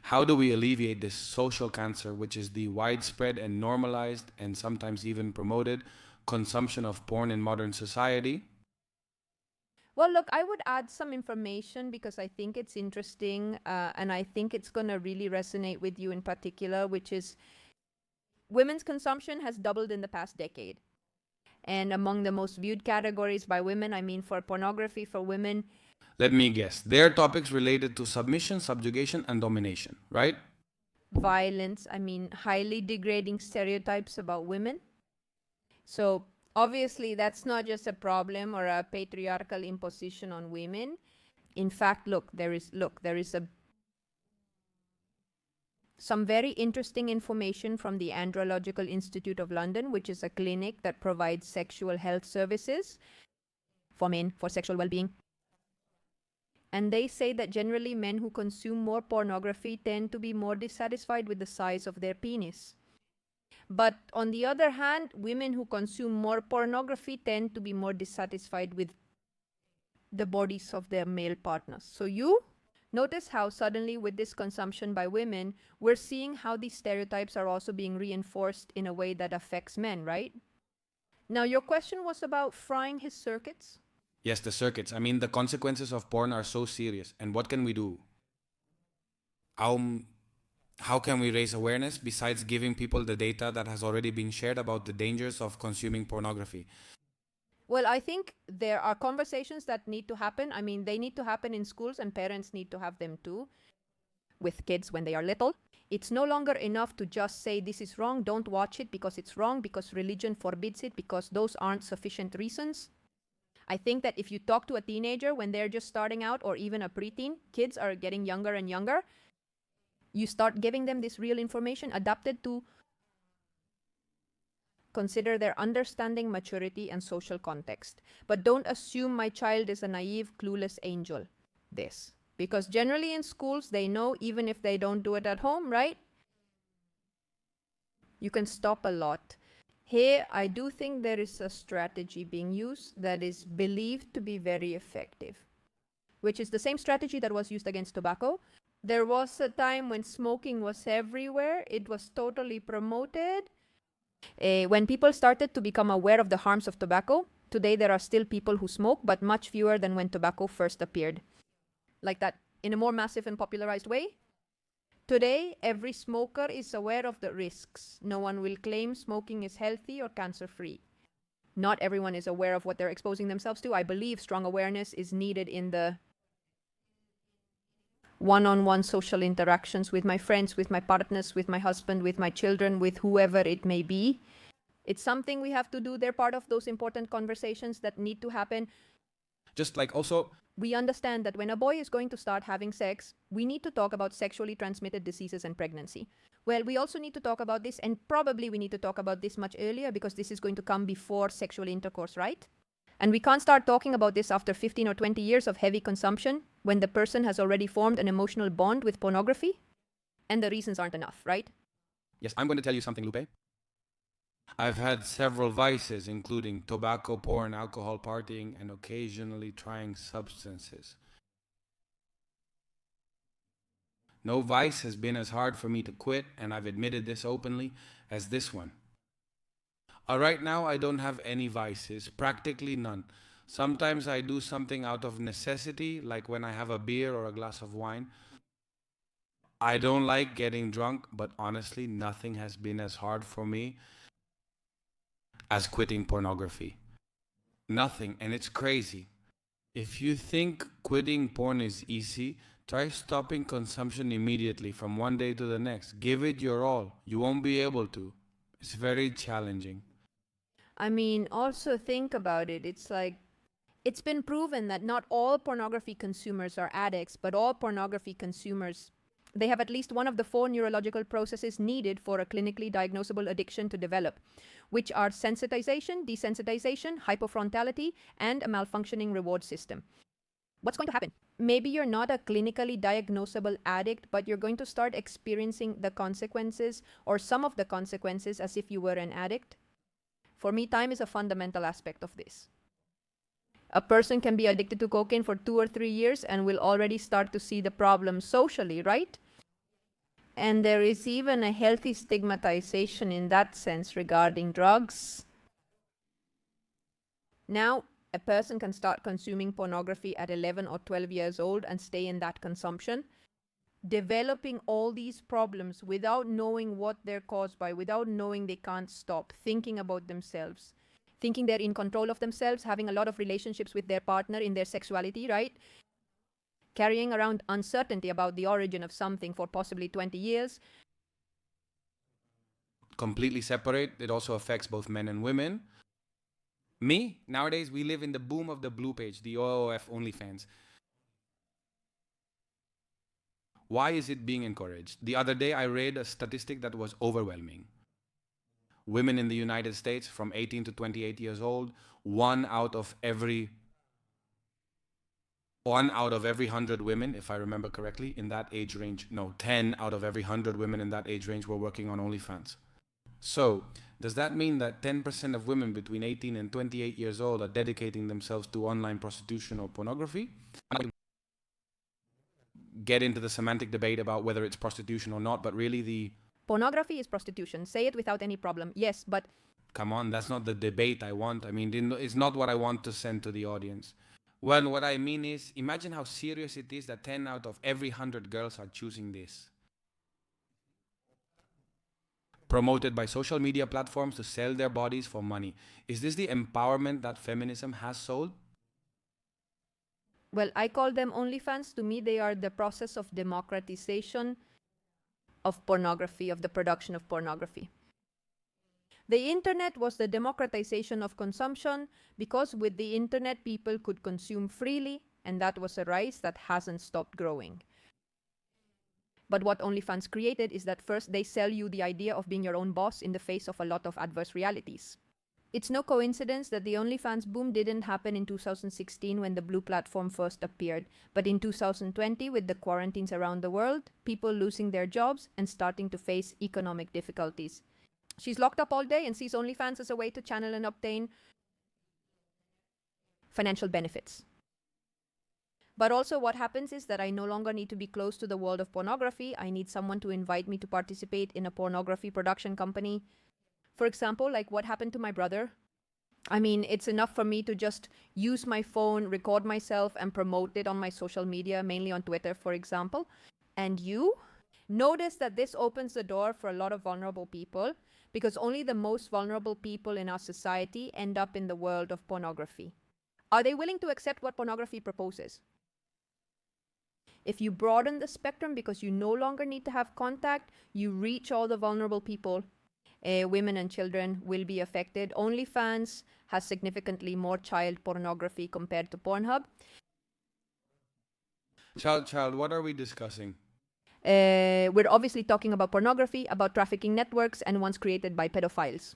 How do we alleviate this social cancer, which is the widespread and normalized and sometimes even promoted consumption of porn in modern society? Well, look, I would add some information because I think it's interesting, and I think it's going to really resonate with you in particular, which is women's consumption has doubled in the past decade. And among the most viewed categories by women, I mean for pornography for women. Let me guess. They're topics related to submission, subjugation, and domination, right? Violence, I mean highly degrading stereotypes about women. So obviously that's not just a problem or a patriarchal imposition on women. In fact, there is a some very interesting information from the Andrological Institute of London, which is a clinic that provides sexual health services for men for sexual well-being. And they say that generally men who consume more pornography tend to be more dissatisfied with the size of their penis. But on the other hand, women who consume more pornography tend to be more dissatisfied with the bodies of their male partners. So you notice how suddenly with this consumption by women, we're seeing how these stereotypes are also being reinforced in a way that affects men, right? Now, your question was about frying his circuits? Yes, the circuits. I mean, the consequences of porn are so serious. And what can we do? How can we raise awareness besides giving people the data that has already been shared about the dangers of consuming pornography? Well, I think there are conversations that need to happen. I mean, they need to happen in schools and parents need to have them too with kids when they are little. It's no longer enough to just say this is wrong, don't watch it because it's wrong, because religion forbids it, because those aren't sufficient reasons. I think that if you talk to a teenager when they're just starting out, or even a preteen, kids are getting younger and younger, you start giving them this real information adapted to consider their understanding, maturity, and social context. But don't assume my child is a naive, clueless angel. This. Because generally in schools, they know even if they don't do it at home, right? You can stop a lot. Here, I do think there is a strategy being used that is believed to be very effective, which is the same strategy that was used against tobacco. There was a time when smoking was everywhere. It was totally promoted. When people started to become aware of the harms of tobacco, today there are still people who smoke, but much fewer than when tobacco first appeared. Like that, in a more massive and popularized way. Today, every smoker is aware of the risks. No one will claim smoking is healthy or cancer-free. Not everyone is aware of what they're exposing themselves to. I believe strong awareness is needed in the one-on-one social interactions with my friends, with my partners, with my husband, with my children, with whoever it may be. It's something we have to do. They're part of those important conversations that need to happen. Just like also, we understand that when a boy is going to start having sex, we need to talk about sexually transmitted diseases and pregnancy. Well, we also need to talk about this, and probably we need to talk about this much earlier because this is going to come before sexual intercourse, right? And we can't start talking about this after 15 or 20 years of heavy consumption when the person has already formed an emotional bond with pornography. And the reasons aren't enough, right? yes, I'm going to tell you something, Lupe. I've had several vices, including tobacco, porn, alcohol, partying, and occasionally trying substances. No vice has been as hard for me to quit, and I've admitted this openly, as this one. Right now, I don't have any vices, practically none. Sometimes I do something out of necessity, like when I have a beer or a glass of wine. I don't like getting drunk, but honestly, nothing has been as hard for me as quitting pornography. Nothing, and it's crazy. If you think quitting porn is easy, try stopping consumption immediately from one day to the next. Give it your all. You won't be able to. It's very challenging. I mean, also think about it. It's like, it's been proven that not all pornography consumers are addicts, but all pornography consumers, they have at least one of the 4 neurological processes needed for a clinically diagnosable addiction to develop, which are sensitization, desensitization, hypofrontality, and a malfunctioning reward system. What's going to happen? Maybe you're not a clinically diagnosable addict, but you're going to start experiencing the consequences or some of the consequences as if you were an addict. For me, time is a fundamental aspect of this. A person can be addicted to cocaine for 2 or 3 years and will already start to see the problem socially, right? And there is even a healthy stigmatization in that sense regarding drugs. Now, a person can start consuming pornography at 11 or 12 years old and stay in that consumption, developing all these problems without knowing what they're caused by, without knowing they can't stop, thinking about themselves, thinking they're in control of themselves, having a lot of relationships with their partner in their sexuality, right? Carrying around uncertainty about the origin of something for possibly 20 years. Completely separate. It also affects both men and women. Me, nowadays, we live in the boom of the blue page, the OOF OnlyFans. Why is it being encouraged? The other day I read a statistic that was overwhelming. Women in the United States from 18 to 28 years old, one out of every 100 women, if I remember correctly, in that age range, no, 10 out of every 100 women in that age range were working on OnlyFans. So, does that mean that 10% of women between 18 and 28 years old are dedicating themselves to online prostitution or pornography? Get into the semantic debate about whether it's prostitution or not, but really the... Pornography is prostitution. Say it without any problem. Yes, but... Come on, that's not the debate I want. I mean, it's not what I want to send to the audience. Well, what I mean is, imagine how serious it is that 10 out of every 100 girls are choosing this. Promoted by social media platforms to sell their bodies for money. Is this the empowerment that feminism has sold? Well, I call them OnlyFans. To me, they are the process of democratization of pornography, of the production of pornography. The internet was the democratization of consumption because with the internet, people could consume freely, and that was a rise that hasn't stopped growing. But what OnlyFans created is that first they sell you the idea of being your own boss in the face of a lot of adverse realities. It's no coincidence that the OnlyFans boom didn't happen in 2016 when the blue platform first appeared, but in 2020 with the quarantines around the world, people losing their jobs and starting to face economic difficulties. She's locked up all day and sees OnlyFans as a way to channel and obtain financial benefits. But also what happens is that I no longer need to be close to the world of pornography. I need someone to invite me to participate in a pornography production company. For example, like what happened to my brother. I mean, it's enough for me to just use my phone, record myself, and promote it on my social media, mainly on Twitter, for example. And you notice that this opens the door for a lot of vulnerable people, because only the most vulnerable people in our society end up in the world of pornography. Are they willing to accept what pornography proposes? If you broaden the spectrum because you no longer need to have contact, you reach all the vulnerable people. Women and children will be affected. OnlyFans has significantly more child pornography compared to Pornhub. Child, what are we discussing? We're obviously talking about pornography, about trafficking networks, and ones created by pedophiles.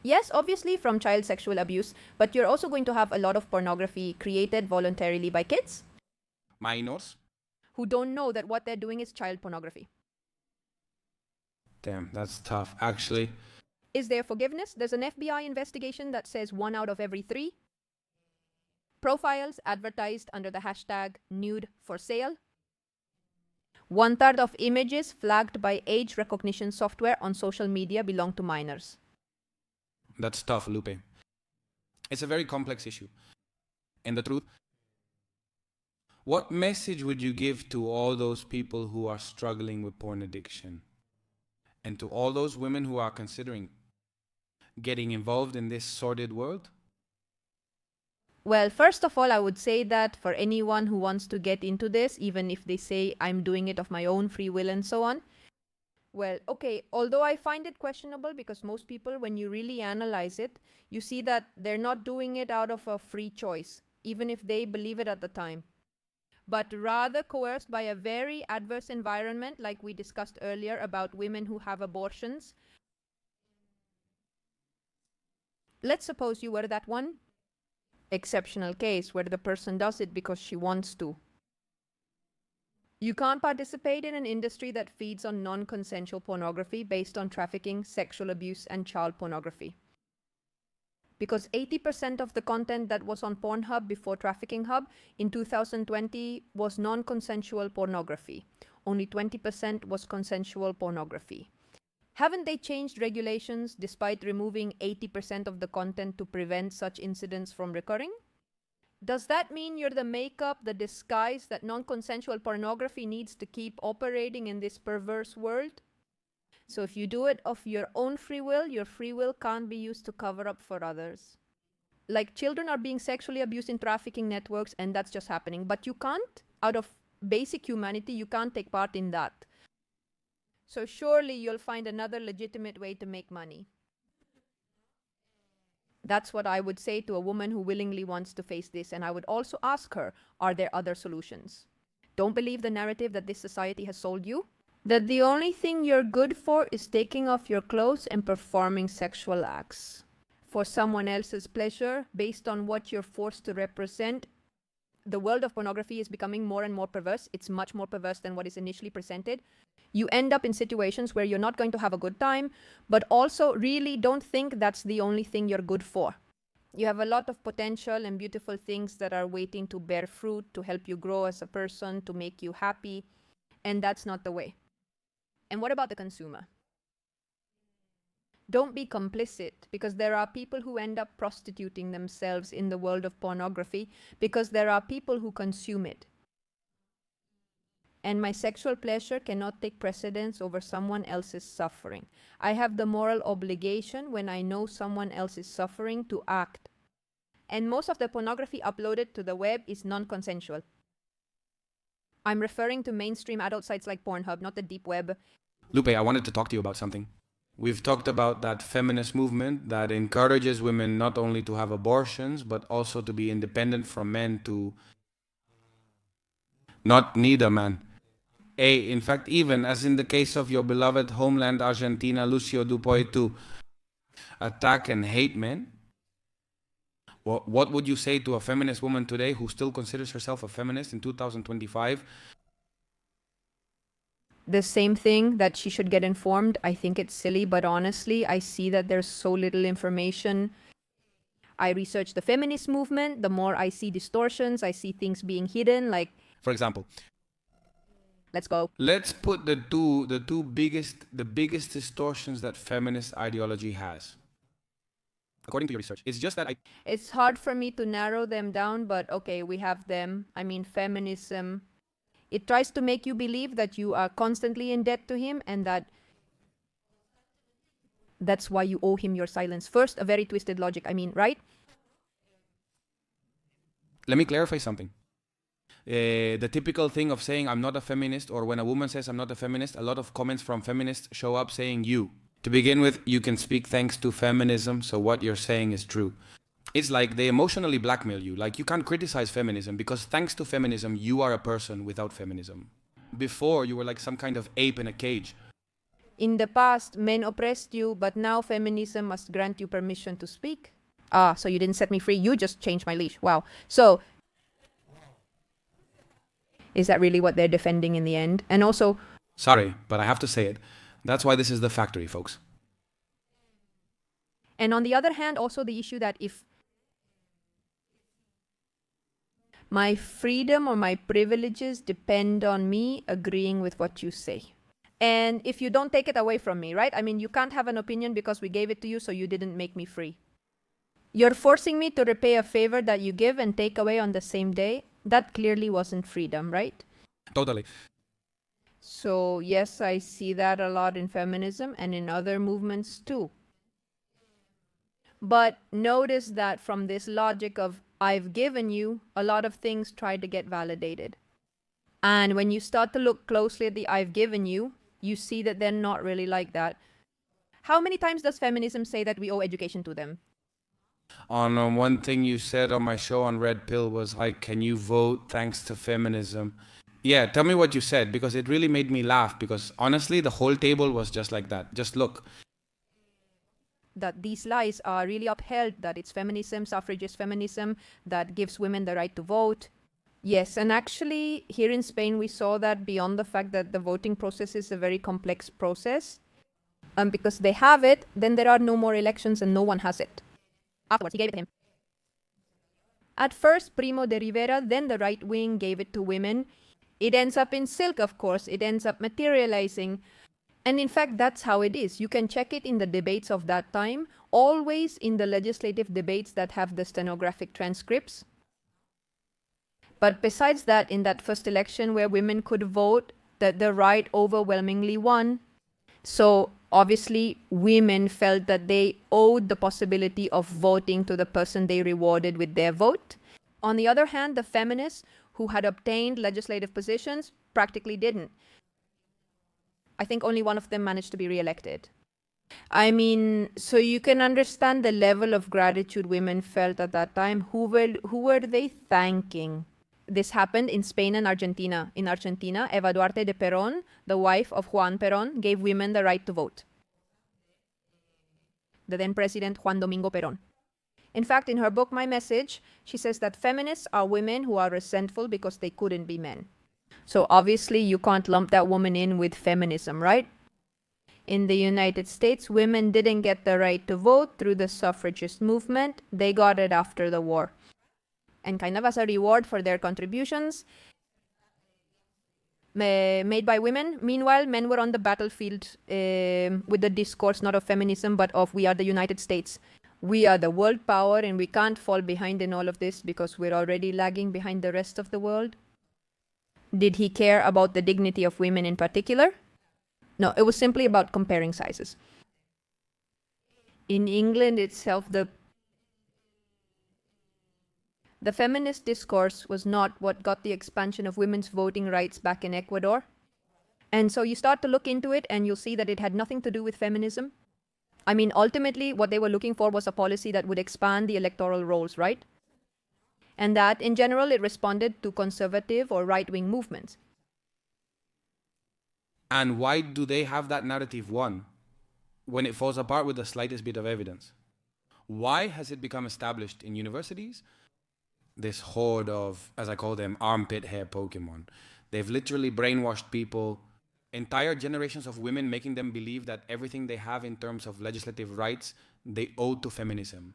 Yes, obviously from child sexual abuse, but you're also going to have a lot of pornography created voluntarily by kids. Minors? Who don't know that what they're doing is child pornography. Damn, that's tough, actually. Is there forgiveness? There's an FBI investigation that says 1 out of every 3 profiles advertised under the hashtag nude for sale. 1/3 of images flagged by age recognition software on social media belong to minors. That's tough, Lupe. It's a very complex issue. And the truth, what message would you give to all those people who are struggling with porn addiction? And to all those women who are considering getting involved in this sordid world? Well, first of all, I would say that for anyone who wants to get into this, even if they say I'm doing it of my own free will and so on, well, okay, although I find it questionable because most people, when you really analyze it, you see that they're not doing it out of a free choice, even if they believe it at the time, but rather coerced by a very adverse environment, like we discussed earlier about women who have abortions. Let's suppose you were that one exceptional case where the person does it because she wants to. You can't participate in an industry that feeds on non-consensual pornography based on trafficking, sexual abuse, and child pornography. Because 80% of the content that was on Pornhub before Trafficking Hub in 2020 was non-consensual pornography. Only 20% was consensual pornography. Haven't they changed regulations despite removing 80% of the content to prevent such incidents from recurring? Does that mean you're the makeup, the disguise that non-consensual pornography needs to keep operating in this perverse world? So if you do it of your own free will, your free will can't be used to cover up for others. Like children are being sexually abused in trafficking networks and that's just happening. But you can't, out of basic humanity, you can't take part in that. So surely you'll find another legitimate way to make money. That's what I would say to a woman who willingly wants to face this. And I would also ask her, are there other solutions? Don't believe the narrative that this society has sold you. That the only thing you're good for is taking off your clothes and performing sexual acts for someone else's pleasure based on what you're forced to represent. The world of pornography is becoming more and more perverse. It's much more perverse than what is initially presented. You end up in situations where you're not going to have a good time, but also really don't think that's the only thing you're good for. You have a lot of potential and beautiful things that are waiting to bear fruit, to help you grow as a person, to make you happy, and that's not the way. And what about the consumer? Don't be complicit, because there are people who end up prostituting themselves in the world of pornography because there are people who consume it. And my sexual pleasure cannot take precedence over someone else's suffering. I have the moral obligation when I know someone else is suffering to act. And most of the pornography uploaded to the web is non-consensual. I'm referring to mainstream adult sites like Pornhub, not the deep web. Lupe, I wanted to talk to you about something. We've talked about that feminist movement that encourages women not only to have abortions, but also to be independent from men, to not need a man. In fact, even as in the case of your beloved homeland Argentina, Lucio Dupuy, to attack and hate men. What would you say to a feminist woman today who still considers herself a feminist in 2025? The same thing, that she should get informed. I think it's silly, but honestly, I see that there's so little information. I research the feminist movement. The more I see distortions, I see things being hidden. Like, for example, let's go. Let's put the biggest distortions that feminist ideology has. According to your research, it's just that It's hard for me to narrow them down, but okay, we have them. I mean, feminism. It tries to make you believe that you are constantly in debt to him and that's why you owe him your silence. First, a very twisted logic. I mean, right? Let me clarify something. The typical thing of saying I'm not a feminist, or when a woman says I'm not a feminist, a lot of comments from feminists show up saying you. To begin with, you can speak thanks to feminism, so what you're saying is true. It's like they emotionally blackmail you. Like, you can't criticize feminism because thanks to feminism, you are a person without feminism. Before, you were like some kind of ape in a cage. In the past, men oppressed you, but now feminism must grant you permission to speak. So you didn't set me free, you just changed my leash. Wow. So, is that really what they're defending in the end? And also... Sorry, but I have to say it. That's why this is the factory, folks. And on the other hand, also the issue that if my freedom or my privileges depend on me agreeing with what you say. And if you don't take it away from me, right? I mean, you can't have an opinion because we gave it to you, so you didn't make me free. You're forcing me to repay a favor that you give and take away on the same day. That clearly wasn't freedom, right? Totally. So yes, I see that a lot in feminism and in other movements too. But notice that from this logic of I've given you, a lot of things try to get validated. And when you start to look closely at the I've given you, you see that they're not really like that. How many times does feminism say that we owe education to them? On one thing you said on my show on Red Pill was like, can you vote thanks to feminism? Yeah, tell me what you said, because it really made me laugh, because honestly, the whole table was just like that. Just look. That these lies are really upheld, that it's feminism, suffragist feminism, that gives women the right to vote. Yes, and actually, here in Spain, we saw that beyond the fact that the voting process is a very complex process, because they have it, then there are no more elections and no one has it. Afterwards, he gave it to him. At first, Primo de Rivera, then the right wing, gave it to women. It ends up in silk, of course. It ends up materializing. And in fact, that's how it is. You can check it in the debates of that time, always in the legislative debates that have the stenographic transcripts. But besides that, in that first election where women could vote, that the right overwhelmingly won. So obviously, women felt that they owed the possibility of voting to the person they rewarded with their vote. On the other hand, the feminists who had obtained legislative positions practically didn't. I think only one of them managed to be re-elected. I mean, so you can understand the level of gratitude women felt at that time. Who were they thanking? this happened in Spain and Argentina. In Argentina, Eva Duarte de Perón, the wife of Juan Perón, gave women the right to vote. The then president, Juan Domingo Perón. In fact, in her book, My Message, she says that feminists are women who are resentful because they couldn't be men. So obviously, you can't lump that woman in with feminism, right? In the United States, women didn't get the right to vote through the suffragist movement. They got it after the war. And kind of as a reward for their contributions made by women. Meanwhile, men were on the battlefield with the discourse not of feminism, but of we are the United States. We are the world power, and we can't fall behind in all of this because we're already lagging behind the rest of the world. Did he care about the dignity of women in particular? No, it was simply about comparing sizes. In England itself, the feminist discourse was not what got the expansion of women's voting rights back in Ecuador. And so you start to look into it and you'll see that it had nothing to do with feminism. I mean, ultimately, what they were looking for was a policy that would expand the electoral rolls, right? And that, in general, it responded to conservative or right-wing movements. And why do they have that narrative, one, when it falls apart with the slightest bit of evidence? Why has it become established in universities? This horde of, as I call them, armpit hair Pokemon. They've literally brainwashed people, entire generations of women, making them believe that everything they have in terms of legislative rights, they owe to feminism.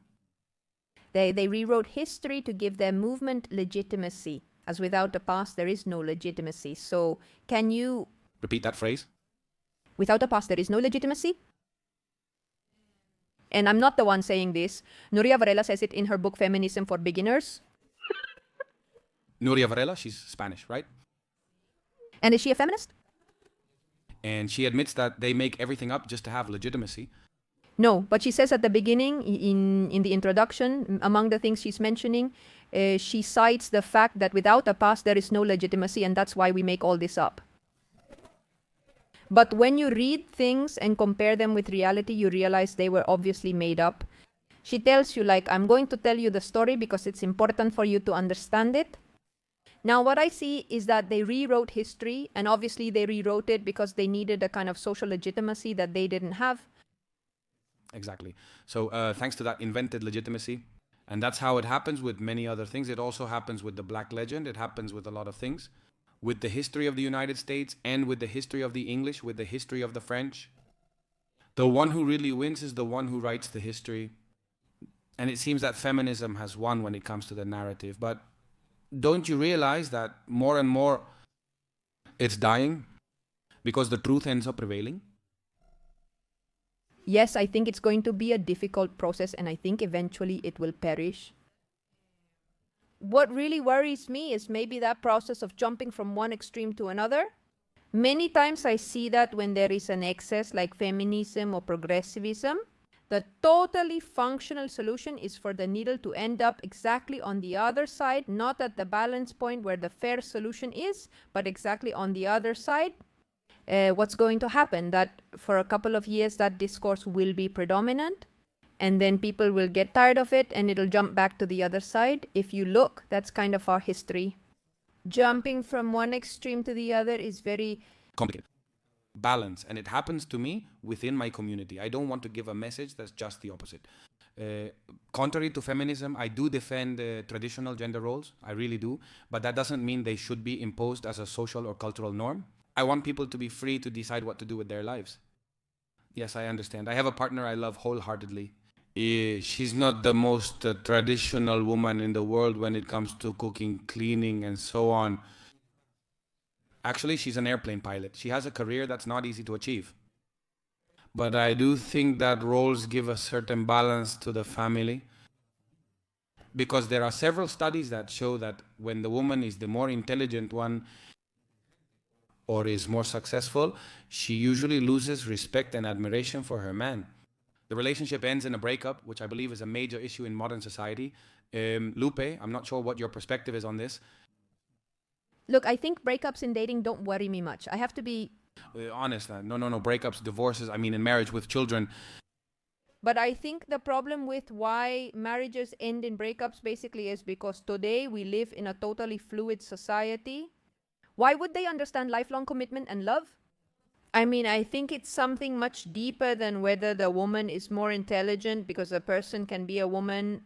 They rewrote history to give their movement legitimacy, as without a past there is no legitimacy. So can you... Repeat that phrase. Without a past there is no legitimacy? And I'm not the one saying this. Nuria Varela says it in her book Feminism for Beginners. Nuria Varela, she's Spanish, right? And is she a feminist? And she admits that they make everything up just to have legitimacy. No, but she says at the beginning, in the introduction, among the things she's mentioning, she cites the fact that without a past there is no legitimacy, and that's why we make all this up. But when you read things and compare them with reality, you realize they were obviously made up. She tells you, like, I'm going to tell you the story because it's important for you to understand it. Now, what I see is that they rewrote history, and obviously they rewrote it because they needed a kind of social legitimacy that they didn't have. Exactly. So thanks to that invented legitimacy, and that's how it happens with many other things. It also happens with the Black legend. It happens with a lot of things. With the history of the United States and with the history of the English, with the history of the French. The one who really wins is the one who writes the history. And it seems that feminism has won when it comes to the narrative. But don't you realize that more and more it's dying because the truth ends up prevailing? Yes, I think it's going to be a difficult process, and I think eventually it will perish. What really worries me is maybe that process of jumping from one extreme to another. Many times I see that when there is an excess like feminism or progressivism, the totally functional solution is for the needle to end up exactly on the other side, not at the balance point where the fair solution is, but exactly on the other side. What's going to happen? That for a couple of years that discourse will be predominant, and then people will get tired of it and it'll jump back to the other side. If you look, that's kind of our history. Jumping from one extreme to the other is very complicated. Balance. And it happens to me within my community. I don't want to give a message that's just the opposite. Contrary to feminism, I do defend traditional gender roles. I really do. But that doesn't mean they should be imposed as a social or cultural norm. I want people to be free to decide what to do with their lives. Yes, I understand. I have a partner I love wholeheartedly. She's not the most traditional woman in the world when it comes to cooking, cleaning, and so on. Actually, she's an airplane pilot. She has a career that's not easy to achieve. But I do think that roles give a certain balance to the family. Because there are several studies that show that when the woman is the more intelligent one or is more successful, she usually loses respect and admiration for her man. The relationship ends in a breakup, which I believe is a major issue in modern society. Lupe, I'm not sure what your perspective is on this. Look, I think breakups in dating don't worry me much. I have to be honest. No. Breakups, divorces, I mean in marriage with children. But I think the problem with why marriages end in breakups basically is because today we live in a totally fluid society. Why would they understand lifelong commitment and love? I mean, I think it's something much deeper than whether the woman is more intelligent, because a person can be a woman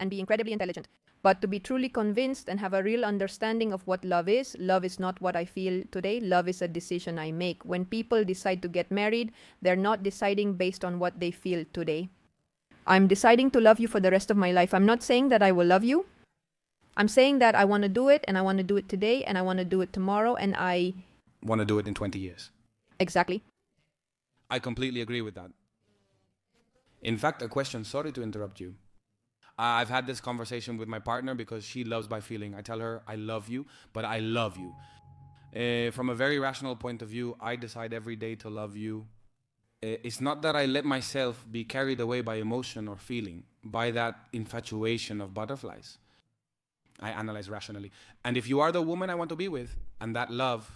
and be incredibly intelligent. But to be truly convinced and have a real understanding of what love is not what I feel today. Love is a decision I make. When people decide to get married, they're not deciding based on what they feel today. I'm deciding to love you for the rest of my life. I'm not saying that I will love you. I'm saying that I want to do it, and I want to do it today, and I want to do it tomorrow, and I want to do it in 20 years. Exactly. I completely agree with that. In fact, a question, sorry to interrupt you. I've had this conversation with my partner because she loves my feeling. I tell her, I love you, but I love you. From a very rational point of view, I decide every day to love you. It's not that I let myself be carried away by emotion or feeling, by that infatuation of butterflies. I analyze rationally. And if you are the woman I want to be with, and that love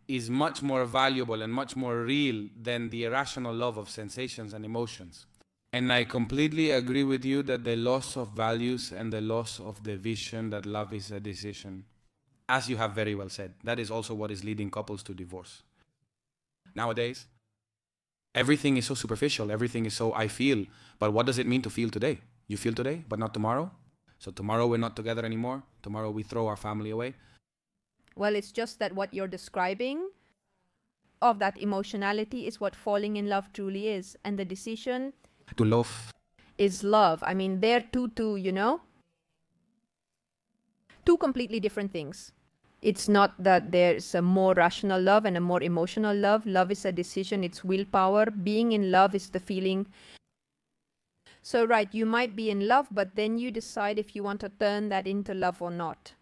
is much more valuable and much more real than the irrational love of sensations and emotions. And I completely agree with you that the loss of values and the loss of the vision that love is a decision, as you have very well said, that is also what is leading couples to divorce. Nowadays, everything is so superficial, everything is so I feel, but what does it mean to feel today? You feel today, but not tomorrow? So tomorrow we're not together anymore, tomorrow we throw our family away. Well, it's just that what you're describing of that emotionality is what falling in love truly is. And the decision to love is love. I mean, they're two, you know? Two completely different things. It's not that there's a more rational love and a more emotional love. Love is a decision, it's willpower. Being in love is the feeling. So, right, you might be in love, but then you decide if you want to turn that into love or not.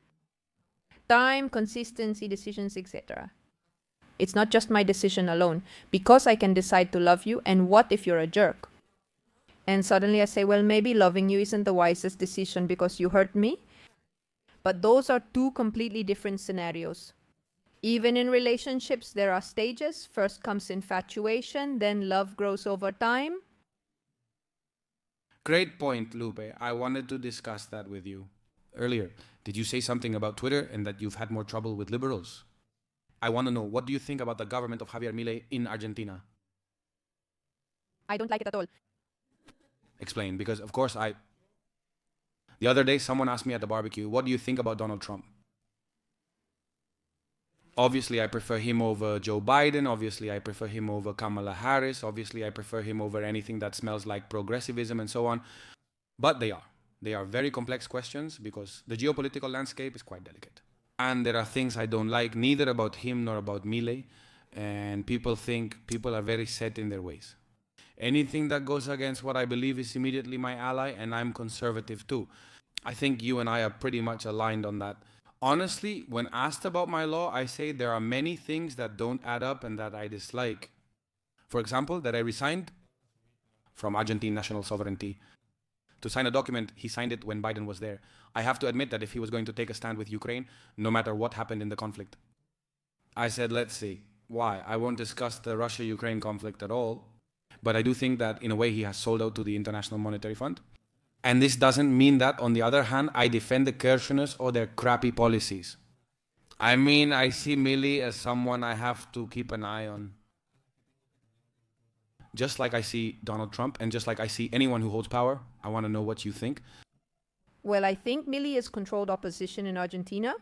Time, consistency, decisions, etc. It's not just my decision alone, because I can decide to love you, and what if you're a jerk? And suddenly I say, well, maybe loving you isn't the wisest decision because you hurt me. But those are two completely different scenarios. Even in relationships, there are stages. First comes infatuation, then love grows over time. Great point, Lupe. I wanted to discuss that with you earlier. Did you say something about Twitter and that you've had more trouble with liberals? I want to know, what do you think about the government of Javier Milei in Argentina? I don't like it at all. Explain, because of course the other day someone asked me at the barbecue, what do you think about Donald Trump? Obviously, I prefer him over Joe Biden. Obviously, I prefer him over Kamala Harris. Obviously, I prefer him over anything that smells like progressivism and so on. But they are very complex questions because the geopolitical landscape is quite delicate. And there are things I don't like, neither about him nor about Milei. And people are very set in their ways. Anything that goes against what I believe is immediately my ally, and I'm conservative too. I think you and I are pretty much aligned on that. Honestly, when asked about my law, I say there are many things that don't add up and that I dislike. For example, that I resigned from Argentine national sovereignty. To sign a document, he signed it when Biden was there. I have to admit that if he was going to take a stand with Ukraine, no matter what happened in the conflict. I said, let's see. Why? I won't discuss the Russia-Ukraine conflict at all. But I do think that in a way he has sold out to the International Monetary Fund. And this doesn't mean that, on the other hand, I defend the Kirchner's or their crappy policies. I mean, I see Milei as someone I have to keep an eye on. Just like I see Donald Trump, and just like I see anyone who holds power. I want to know what you think. Well, I think Milei has controlled opposition in Argentina.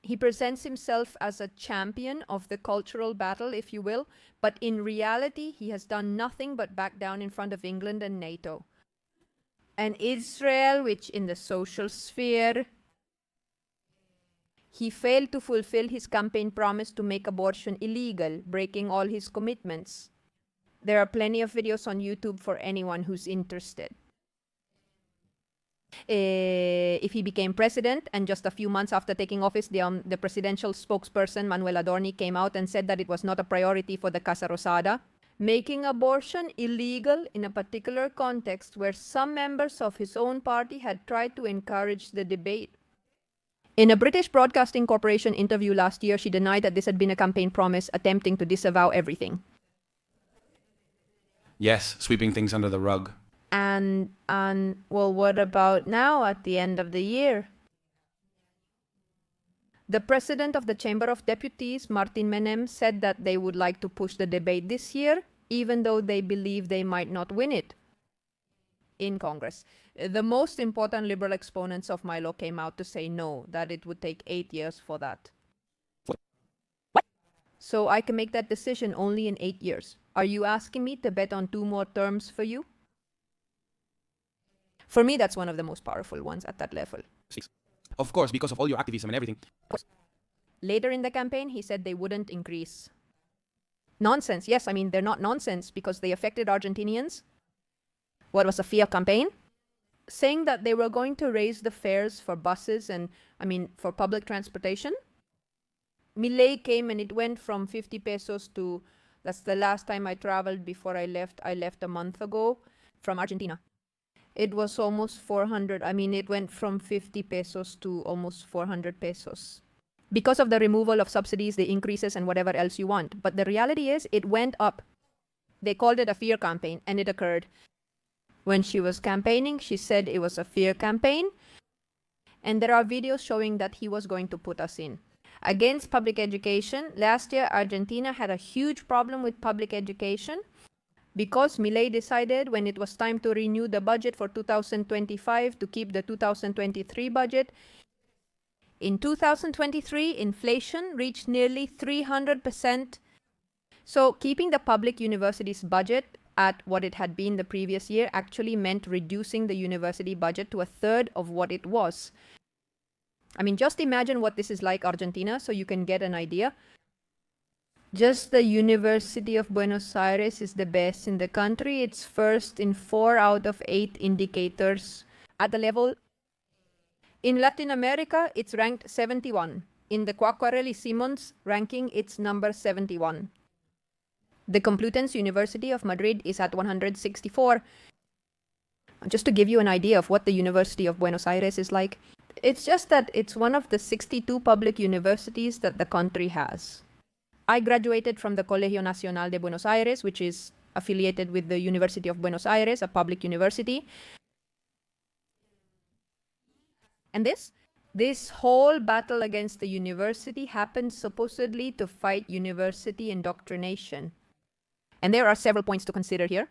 He presents himself as a champion of the cultural battle, if you will, but in reality, he has done nothing but back down in front of England and NATO. And Israel, which in the social sphere, he failed to fulfill his campaign promise to make abortion illegal, breaking all his commitments. There are plenty of videos on YouTube for anyone who's interested. If he became president, and just a few months after taking office, the presidential spokesperson, Manuel Adorni, came out and said that it was not a priority for the Casa Rosada. Making abortion illegal in a particular context where some members of his own party had tried to encourage the debate. In a British Broadcasting Corporation interview last year, she denied that this had been a campaign promise, attempting to disavow everything. Yes, sweeping things under the rug. And well, what about now at the end of the year? The president of the Chamber of Deputies, Martin Menem, said that they would like to push the debate this year, even though they believe they might not win it in Congress. The most important liberal exponents of my law came out to say no, that it would take 8 years for that. What? So I can make that decision only in 8 years. Are you asking me to bet on 2 more terms for you? For me, that's one of the most powerful ones at that level. Of course, because of all your activism and everything. Later in the campaign, he said they wouldn't increase. Nonsense. Yes, I mean, they're not nonsense because they affected Argentinians. What was a fear campaign? Saying that they were going to raise the fares for buses and, for public transportation. Milei came and it went from 50 pesos to, that's the last time I traveled before I left a month ago from Argentina. It was almost 400. It went from 50 pesos to almost 400 pesos. Because of the removal of subsidies, the increases, and whatever else you want. But the reality is, it went up. They called it a fear campaign, and it occurred. When she was campaigning, she said it was a fear campaign. And there are videos showing that he was going to put us in. Against public education, last year, Argentina had a huge problem with public education. Because Milei decided when it was time to renew the budget for 2025 to keep the 2023 budget. In 2023, inflation reached nearly 300%. So keeping the public university's budget at what it had been the previous year actually meant reducing the university budget to a third of what it was. Just imagine what this is like, Argentina, so you can get an idea. Just the University of Buenos Aires is the best in the country. It's first in 4 out of 8 indicators at the level. In Latin America, it's ranked 71. In the Quacquarelli-Simons ranking, it's number 71. The Complutense University of Madrid is at 164. Just to give you an idea of what the University of Buenos Aires is like, it's just that it's one of the 62 public universities that the country has. I graduated from the Colegio Nacional de Buenos Aires, which is affiliated with the University of Buenos Aires, a public university. And this whole battle against the university happened supposedly to fight university indoctrination. And there are several points to consider here.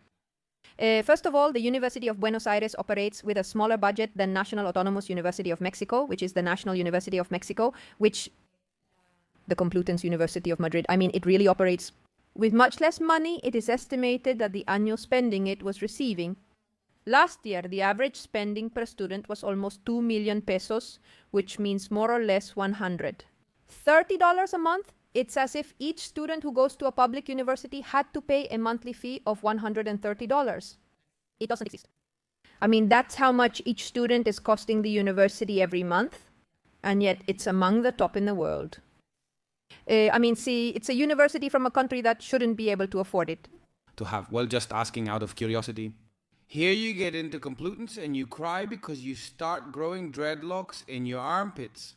First of all, the University of Buenos Aires operates with a smaller budget than National Autonomous University of Mexico, which is the National University of Mexico, which the Complutense University of Madrid, it really operates with much less money. It is estimated that the annual spending it was receiving. Last year, the average spending per student was almost 2 million pesos, which means more or less $100 a month. It's as if each student who goes to a public university had to pay a monthly fee of $130. It doesn't exist. That's how much each student is costing the university every month, and yet it's among the top in the world. It's a university from a country that shouldn't be able to afford it. Just asking out of curiosity. Here you get into Complutense and you cry because you start growing dreadlocks in your armpits.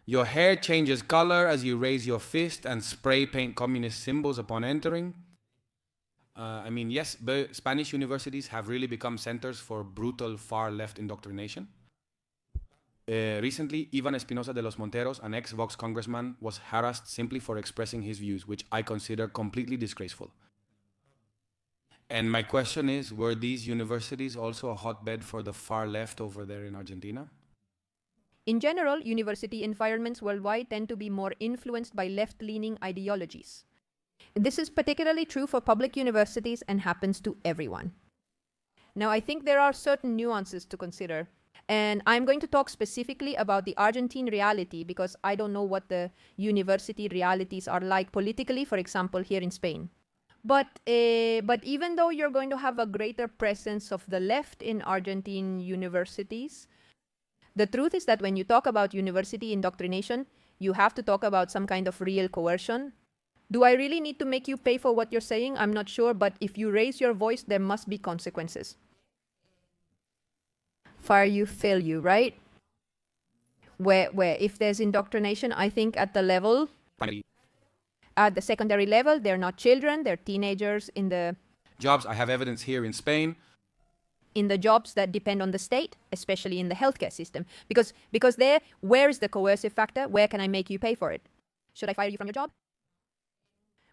Your hair changes color as you raise your fist and spray paint communist symbols upon entering. Yes, Spanish universities have really become centers for brutal far-left indoctrination. Recently, Ivan Espinosa de los Monteros, an ex-Vox congressman, was harassed simply for expressing his views, which I consider completely disgraceful. And my question is, were these universities also a hotbed for the far left over there in Argentina? In general, university environments worldwide tend to be more influenced by left-leaning ideologies. This is particularly true for public universities and happens to everyone. Now, I think there are certain nuances to consider. And I'm going to talk specifically about the Argentine reality because I don't know what the university realities are like politically, for example, here in Spain. But even though you're going to have a greater presence of the left in Argentine universities, the truth is that when you talk about university indoctrination, you have to talk about some kind of real coercion. Do I really need to make you pay for what you're saying? I'm not sure, but if you raise your voice, there must be consequences. Fire you, fail you, right? Where if there's indoctrination, I think at the level, at the secondary level, they're not children, they're teenagers in the jobs. I have evidence here in Spain. In the jobs that depend on the state, especially in the healthcare system. Because there, where is the coercive factor? Where can I make you pay for it? Should I fire you from your job?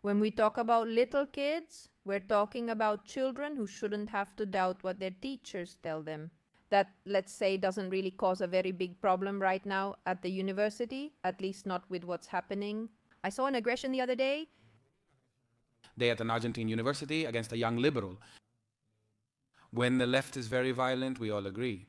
When we talk about little kids, we're talking about children who shouldn't have to doubt what their teachers tell them. That, let's say, doesn't really cause a very big problem right now at the university, at least not with what's happening. I saw an aggression the other day. They at an Argentine university against a young liberal. When the left is very violent, we all agree.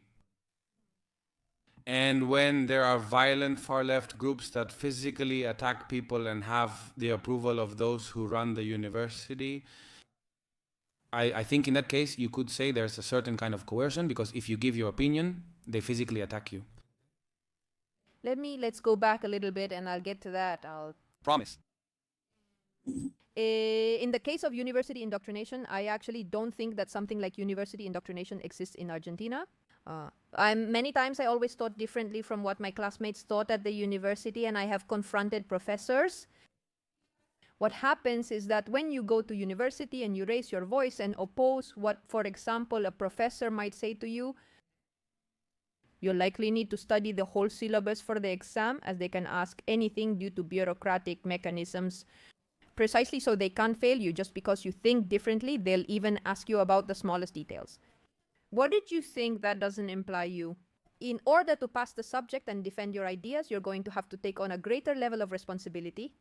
And when there are violent far-left groups that physically attack people and have the approval of those who run the university, I think in that case you could say there's a certain kind of coercion, because if you give your opinion, they physically attack you. Let's go back a little bit and I'll get to that. I'll Promise. In the case of university indoctrination, I actually don't think that something like university indoctrination exists in Argentina. Many times I always thought differently from what my classmates thought at the university, and I have confronted professors. What happens is that when you go to university and you raise your voice and oppose what, for example, a professor might say to you, you'll likely need to study the whole syllabus for the exam, as they can ask anything due to bureaucratic mechanisms. Precisely so they can't fail you just because you think differently. They'll even ask you about the smallest details. What did you think that doesn't imply you? In order to pass the subject and defend your ideas, you're going to have to take on a greater level of responsibility.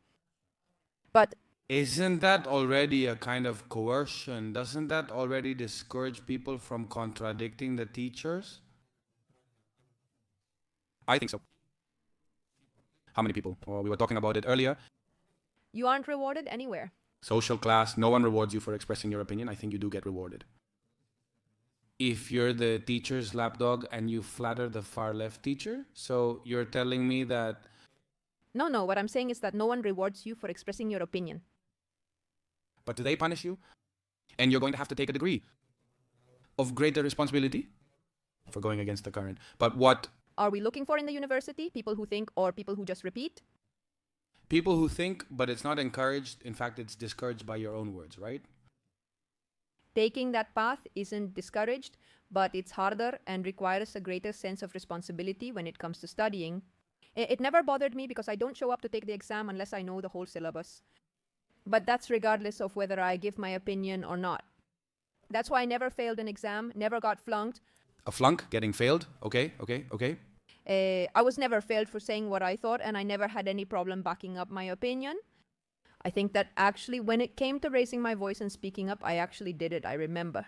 But isn't that already a kind of coercion? Doesn't that already discourage people from contradicting the teachers? I think so. How many people? Well, we were talking about it earlier. You aren't rewarded anywhere. Social class, no one rewards you for expressing your opinion. I think you do get rewarded. If you're the teacher's lapdog and you flatter the far left teacher, so you're telling me that... No, what I'm saying is that no one rewards you for expressing your opinion. But do they punish you? And you're going to have to take a degree of greater responsibility for going against the current. But what are we looking for in the university? People who think or people who just repeat? People who think, but it's not encouraged. In fact, it's discouraged by your own words, right? Taking that path isn't discouraged, but it's harder and requires a greater sense of responsibility when it comes to studying. It never bothered me because I don't show up to take the exam unless I know the whole syllabus. But that's regardless of whether I give my opinion or not. That's why I never failed an exam, never got flunked. A flunk, getting failed? Okay. I was never failed for saying what I thought, and I never had any problem backing up my opinion. I think that actually when it came to raising my voice and speaking up, I actually did it, I remember.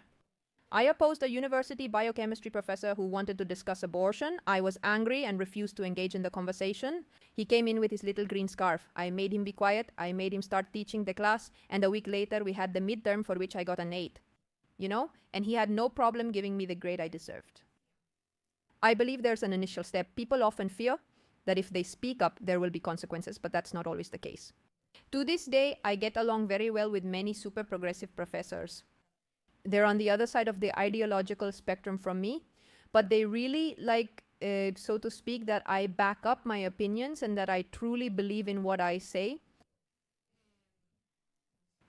I opposed a university biochemistry professor who wanted to discuss abortion. I was angry and refused to engage in the conversation. He came in with his little green scarf. I made him be quiet. I made him start teaching the class. And a week later, we had the midterm for which I got an 8. You know? And he had no problem giving me the grade I deserved. I believe there's an initial step. People often fear that if they speak up, there will be consequences, but that's not always the case. To this day, I get along very well with many super progressive professors. They're on the other side of the ideological spectrum from me, but they really like, so to speak, that I back up my opinions and that I truly believe in what I say.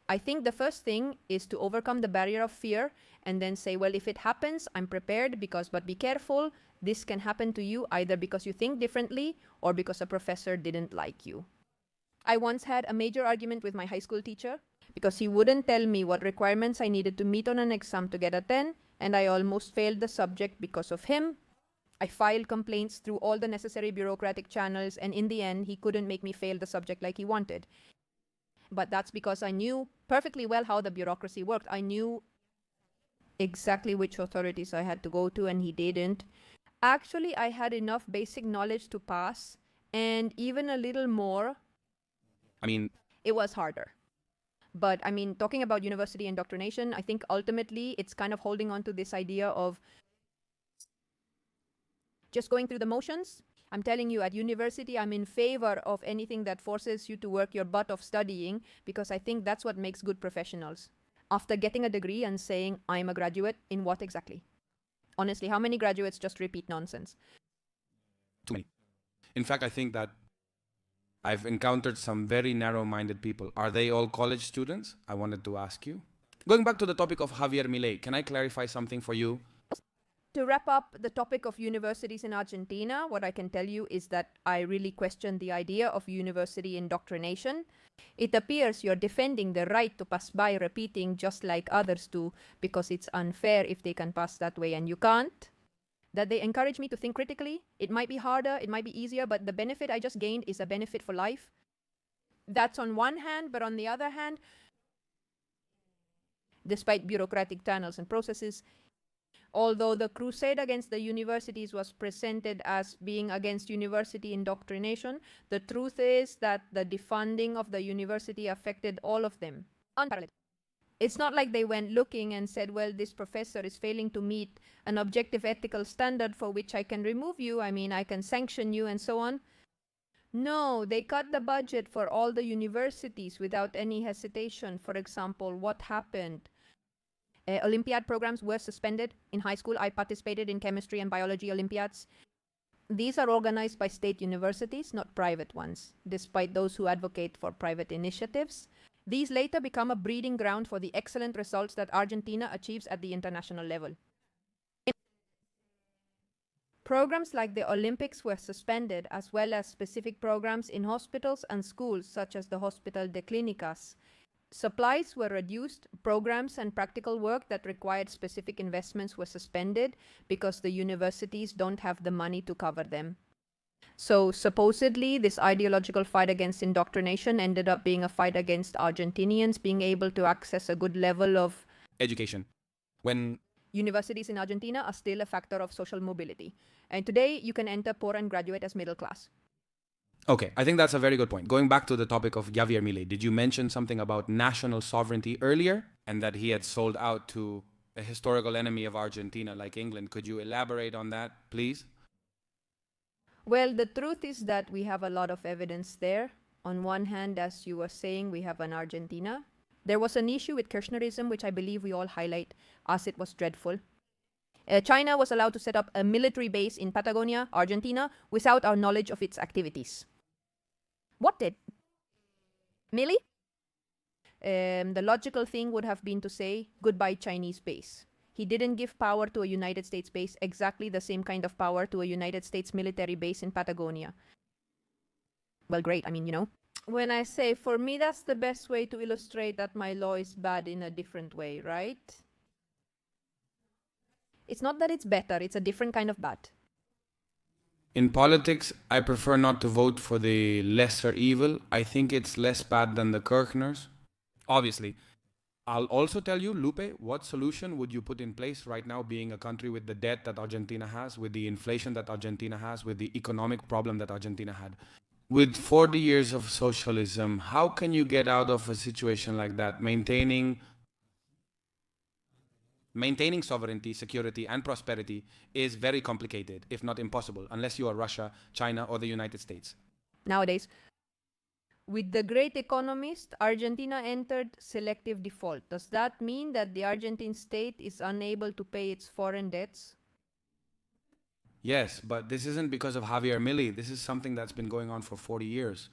I think the first thing is to overcome the barrier of fear and then say, well, if it happens, I'm prepared but be careful. This can happen to you either because you think differently or because a professor didn't like you. I once had a major argument with my high school teacher because he wouldn't tell me what requirements I needed to meet on an exam to get a 10, and I almost failed the subject because of him. I filed complaints through all the necessary bureaucratic channels, and in the end, he couldn't make me fail the subject like he wanted. But that's because I knew perfectly well how the bureaucracy worked. I knew exactly which authorities I had to go to, and he didn't. Actually, I had enough basic knowledge to pass, and even a little more. It was harder. But talking about university indoctrination, I think ultimately it's kind of holding on to this idea of just going through the motions. I'm telling you, at university, I'm in favor of anything that forces you to work your butt off studying, because I think that's what makes good professionals. After getting a degree and saying, I'm a graduate, in what exactly? Honestly, how many graduates just repeat nonsense? Too many. In fact, I think that I've encountered some very narrow-minded people. Are they all college students? I wanted to ask you. Going back to the topic of Javier Milei, can I clarify something for you? To wrap up the topic of universities in Argentina, what I can tell you is that I really question the idea of university indoctrination. It appears you're defending the right to pass by repeating just like others do because it's unfair if they can pass that way and you can't. That they encourage me to think critically. It might be harder, it might be easier, but the benefit I just gained is a benefit for life. That's on one hand, but on the other hand, despite bureaucratic tunnels and processes, although the crusade against the universities was presented as being against university indoctrination, the truth is that the defunding of the university affected all of them. Unparalleled. It's not like they went looking and said, well, this professor is failing to meet an objective ethical standard for which I can remove you, I can sanction you and so on. No, they cut the budget for all the universities without any hesitation. For example, what happened? Olympiad programs were suspended. In high school, I participated in chemistry and biology Olympiads. These are organized by state universities, not private ones, despite those who advocate for private initiatives. These later become a breeding ground for the excellent results that Argentina achieves at the international level. Programs like the Olympics were suspended, as well as specific programs in hospitals and schools, such as the Hospital de Clínicas. Supplies were reduced, programs and practical work that required specific investments were suspended because the universities don't have the money to cover them. So supposedly, this ideological fight against indoctrination ended up being a fight against Argentinians being able to access a good level of education. When universities in Argentina are still a factor of social mobility. And today, you can enter poor and graduate as middle class. Okay, I think that's a very good point. Going back to the topic of Javier Milei, did you mention something about national sovereignty earlier and that he had sold out to a historical enemy of Argentina like England? Could you elaborate on that, please? Well, the truth is that we have a lot of evidence there. On one hand, as you were saying, we have an Argentina. There was an issue with Kirchnerism, which I believe we all highlight as it was dreadful. China was allowed to set up a military base in Patagonia, Argentina, without our knowledge of its activities. What did? Millie? The logical thing would have been to say, goodbye Chinese base. He didn't give power to a United States base, exactly the same kind of power to a United States military base in Patagonia. Well, great, When I say, for me, that's the best way to illustrate that my law is bad in a different way, right? It's not that it's better, it's a different kind of bad. In politics, I prefer not to vote for the lesser evil. I think it's less bad than the Kirchners. Obviously. I'll also tell you, Lupe, what solution would you put in place right now, being a country with the debt that Argentina has, with the inflation that Argentina has, with the economic problem that Argentina had? With 40 years of socialism, how can you get out of a situation like that, maintaining sovereignty, security, and prosperity is very complicated, if not impossible, unless you are Russia, China, or the United States. Nowadays, with the great economist, Argentina entered selective default. Does that mean that the Argentine state is unable to pay its foreign debts? Yes, but this isn't because of Javier Milei. This is something that's been going on for 40 years.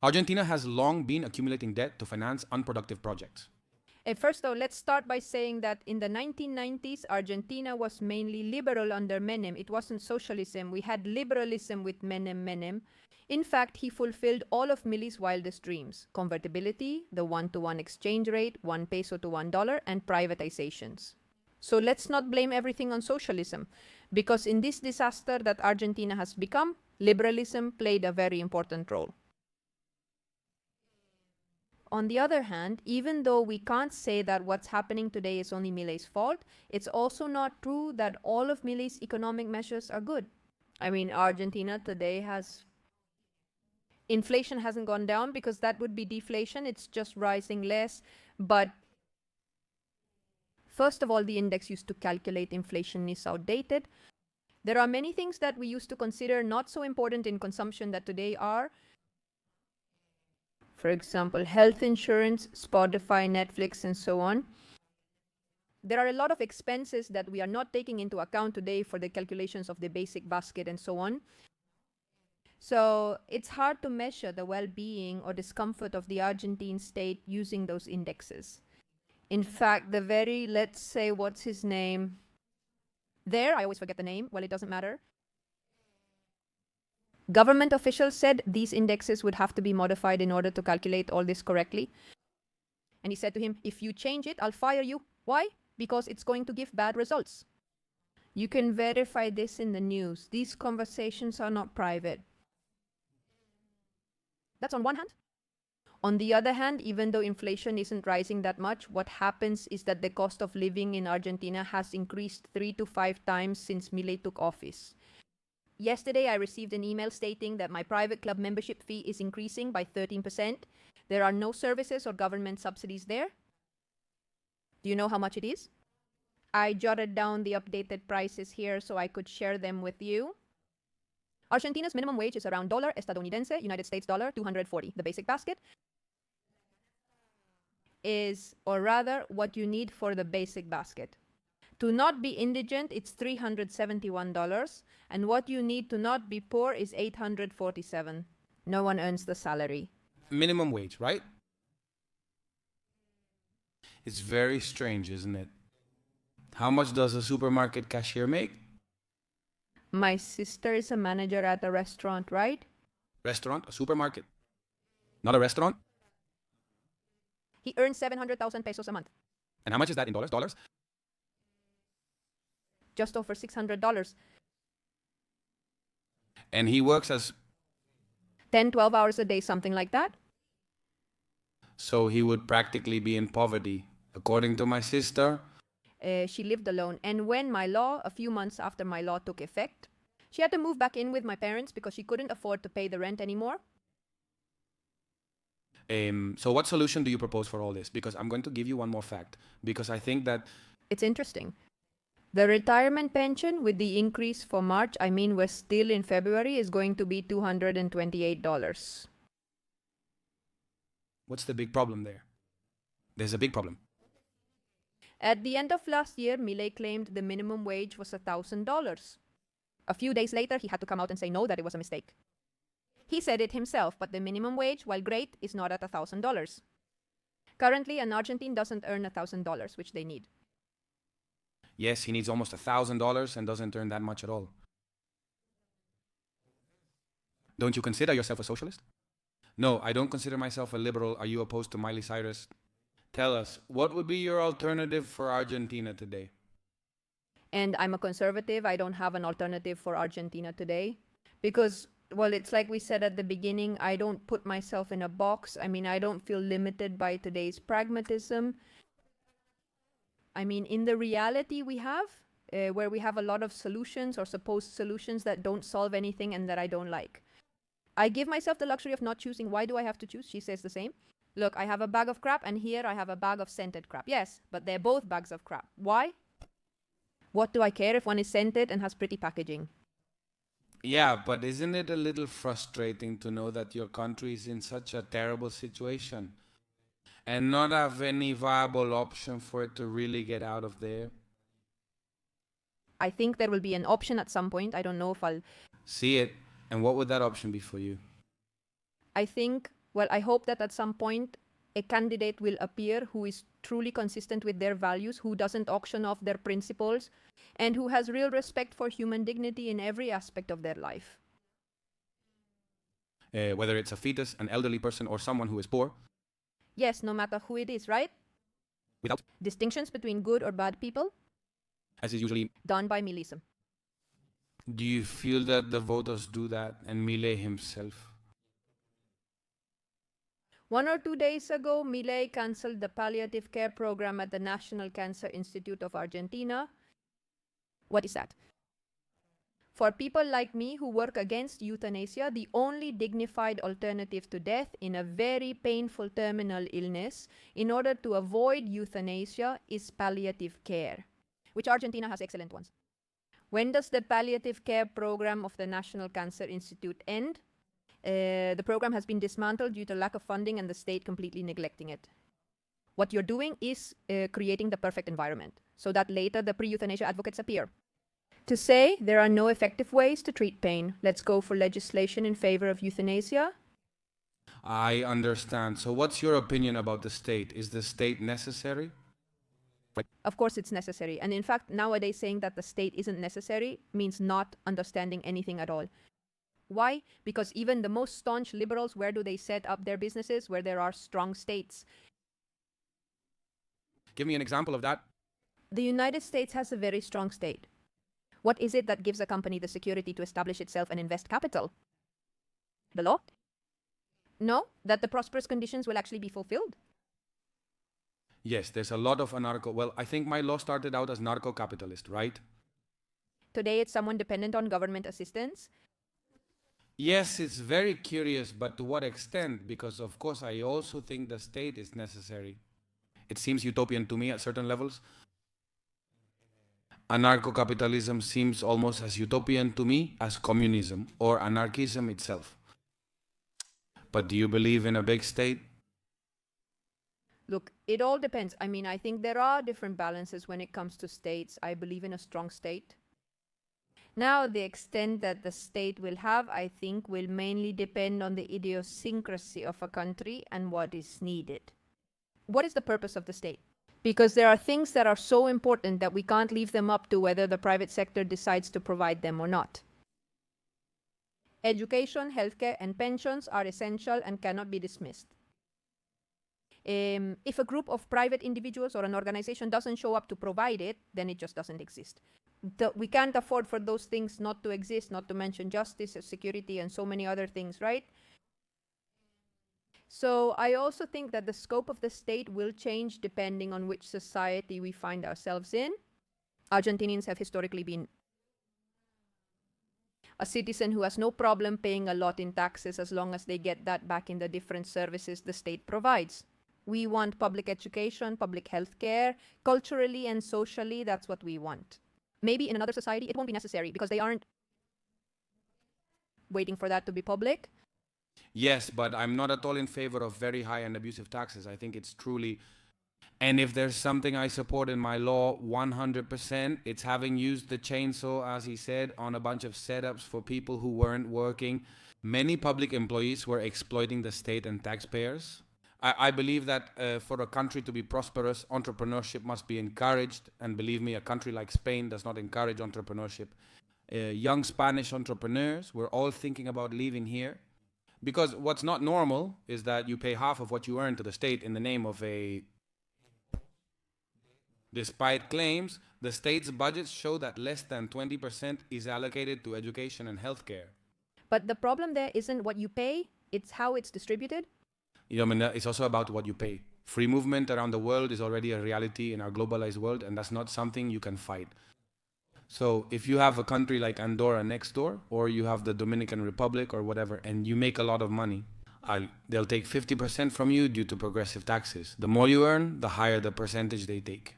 Argentina has long been accumulating debt to finance unproductive projects. First, though, let's start by saying that in the 1990s, Argentina was mainly liberal under Menem. It wasn't socialism. We had liberalism with Menem. In fact, he fulfilled all of Milei's wildest dreams: convertibility, the one-to-one exchange rate, 1 peso to $1, and privatizations. So let's not blame everything on socialism, because in this disaster that Argentina has become, liberalism played a very important role. On the other hand, even though we can't say that what's happening today is only Milei's fault, it's also not true that all of Milei's economic measures are good. Argentina today has... Inflation hasn't gone down because that would be deflation. It's just rising less. But first of all, the index used to calculate inflation is outdated. There are many things that we used to consider not so important in consumption that today are. For example, health insurance, Spotify, Netflix, and so on. There are a lot of expenses that we are not taking into account today for the calculations of the basic basket and so on. So it's hard to measure the well-being or discomfort of the Argentine state using those indexes. In fact, the very, let's say, what's his name? There, I always forget the name. Well, it doesn't matter. Government officials said these indexes would have to be modified in order to calculate all this correctly. And he said to him, if you change it, I'll fire you. Why? Because it's going to give bad results. You can verify this in the news. These conversations are not private. That's on one hand. On the other hand, even though inflation isn't rising that much, what happens is that the cost of living in Argentina has increased 3 to 5 times since Milei took office. Yesterday, I received an email stating that my private club membership fee is increasing by 13%. There are no services or government subsidies there. Do you know how much it is? I jotted down the updated prices here so I could share them with you. Argentina's minimum wage is around $, estadounidense, United States dollar, 240. The basic basket is, or rather, what you need for the basic basket. To not be indigent, it's $371, and what you need to not be poor is $847. No one earns the salary. Minimum wage, right? It's very strange, isn't it? How much does a supermarket cashier make? My sister is a manager at a restaurant, right? Restaurant? A supermarket? Not a restaurant? He earns 700,000 pesos a month. And how much is that in dollars? Dollars? Just over $600. And he works as... 10, 12 hours a day, something like that. So he would practically be in poverty. According to my sister... She lived alone. And when a few months after my law took effect, she had to move back in with my parents because she couldn't afford to pay the rent anymore. So what solution do you propose for all this? Because I'm going to give you one more fact. Because I think that... It's interesting. The retirement pension with the increase for March, we're still in February, is going to be $228. What's the big problem there? There's a big problem. At the end of last year, Milei claimed the minimum wage was $1,000. A few days later, he had to come out and say no, that it was a mistake. He said it himself, but the minimum wage, while great, is not at $1,000. Currently, an Argentine doesn't earn $1,000, which they need. Yes, he needs almost $1,000 and doesn't earn that much at all. Don't you consider yourself a socialist? No, I don't consider myself a liberal. Are you opposed to Miley Cyrus? Tell us, what would be your alternative for Argentina today? And I'm a conservative. I don't have an alternative for Argentina today. Because, well, it's like we said at the beginning, I don't put myself in a box. I don't feel limited by today's pragmatism. In the reality we have, where we have a lot of solutions or supposed solutions that don't solve anything and that I don't like. I give myself the luxury of not choosing. Why do I have to choose? She says the same. Look, I have a bag of crap, and here I have a bag of scented crap. Yes, but they're both bags of crap. Why? What do I care if one is scented and has pretty packaging? Yeah, but isn't it a little frustrating to know that your country is in such a terrible situation and not have any viable option for it to really get out of there? I think there will be an option at some point. I don't know if I'll... See it. And what would that option be for you? I hope that at some point a candidate will appear who is truly consistent with their values, who doesn't auction off their principles, and who has real respect for human dignity in every aspect of their life. Whether it's a fetus, an elderly person, or someone who is poor? Yes, no matter who it is, right? Without distinctions between good or bad people? As is usually done by Milism. Do you feel that the voters do that, and Milei himself? 1 or 2 days ago, Milei canceled the palliative care program at the National Cancer Institute of Argentina. What is that? For people like me who work against euthanasia, the only dignified alternative to death in a very painful terminal illness in order to avoid euthanasia is palliative care, which Argentina has excellent ones. When does the palliative care program of the National Cancer Institute end? The program has been dismantled due to lack of funding and the state completely neglecting it. What you're doing is creating the perfect environment so that later the pre-euthanasia advocates appear to say there are no effective ways to treat pain. Let's go for legislation in favor of euthanasia. I understand. So what's your opinion about the state? Is the state necessary? Of course it's necessary. And in fact, nowadays saying that the state isn't necessary means not understanding anything at all. Why? Because even the most staunch liberals, where do they set up their businesses? Where there are strong states. Give me an example of that. The United States has a very strong state. What is it that gives a company the security to establish itself and invest capital? The law? No, that the prosperous conditions will actually be fulfilled. Yes, there's a lot of well, I think my law started out as narco-capitalist, right? Today it's someone dependent on government assistance. Yes, it's very curious, but to what extent? Because of course I also think the state is necessary. It seems utopian to me at certain levels. Anarcho-capitalism seems almost as utopian to me as communism or anarchism itself. But do you believe in a big state? Look, it all depends. I mean, I think there are different balances when it comes to states. I believe in a strong state. Now, the extent that the state will have, I think, will mainly depend on the idiosyncrasy of a country and what is needed. What is the purpose of the state? Because there are things that are so important that we can't leave them up to whether the private sector decides to provide them or not. Education, healthcare, and pensions are essential and cannot be dismissed. If a group of private individuals or an organization doesn't show up to provide it, then it just doesn't exist. We can't afford for those things not to exist, not to mention justice, security, and so many other things, right? So I also think that the scope of the state will change depending on which society we find ourselves in. Argentinians have historically been a citizen who has no problem paying a lot in taxes as long as they get that back in the different services the state provides. We want public education, public health care, culturally and socially, that's what we want. Maybe in another society it won't be necessary because they aren't waiting for that to be public. Yes, but I'm not at all in favor of very high and abusive taxes. I think it's truly, and if there's something I support in my law 100%, it's having used the chainsaw, as he said, on a bunch of setups for people who weren't working. Many public employees were exploiting the state and taxpayers. I believe that for a country to be prosperous, entrepreneurship must be encouraged. And believe me, a country like Spain does not encourage entrepreneurship. Young Spanish entrepreneurs were all thinking about leaving here. Because what's not normal is that you pay half of what you earn to the state in the name of a... Despite claims, the state's budgets show that less than 20% is allocated to education and healthcare. But the problem there isn't what you pay, it's how it's distributed. You know, I mean, it's also about what you pay. Free movement around the world is already a reality in our globalized world, and that's not something you can fight. So if you have a country like Andorra next door, or you have the Dominican Republic or whatever, and you make a lot of money, they'll take 50% from you due to progressive taxes. The more you earn, the higher the percentage they take.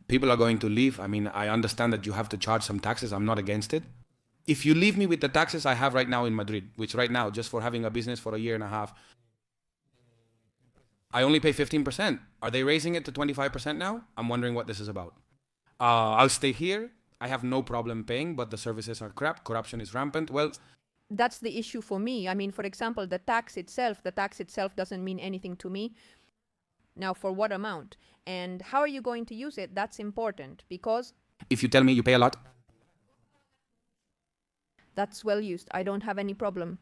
People are going to leave. I mean, I understand that you have to charge some taxes. I'm not against it. If you leave me with the taxes I have right now in Madrid, which right now, just for having a business for a year and a half, I only pay 15%. Are they raising it to 25% now? I'm wondering what this is about. I'll stay here. I have no problem paying, but the services are crap. Corruption is rampant. Well, that's the issue for me. I mean, for example, the tax itself doesn't mean anything to me. Now, for what amount? And how are you going to use it? That's important because... If you tell me you pay a lot... That's well used. I don't have any problem.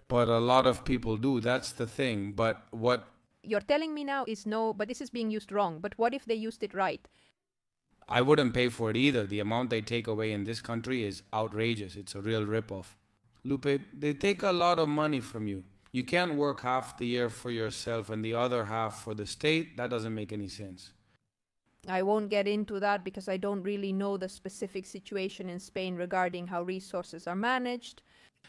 But a lot of people do. That's the thing. But what... You're telling me now is no, but this is being used wrong. But what if they used it right? I wouldn't pay for it either. The amount they take away in this country is outrageous. It's a real ripoff. Lupe, they take a lot of money from you. You can't work half the year for yourself and the other half for the state. That doesn't make any sense. I won't get into that because I don't really know the specific situation in Spain regarding how resources are managed.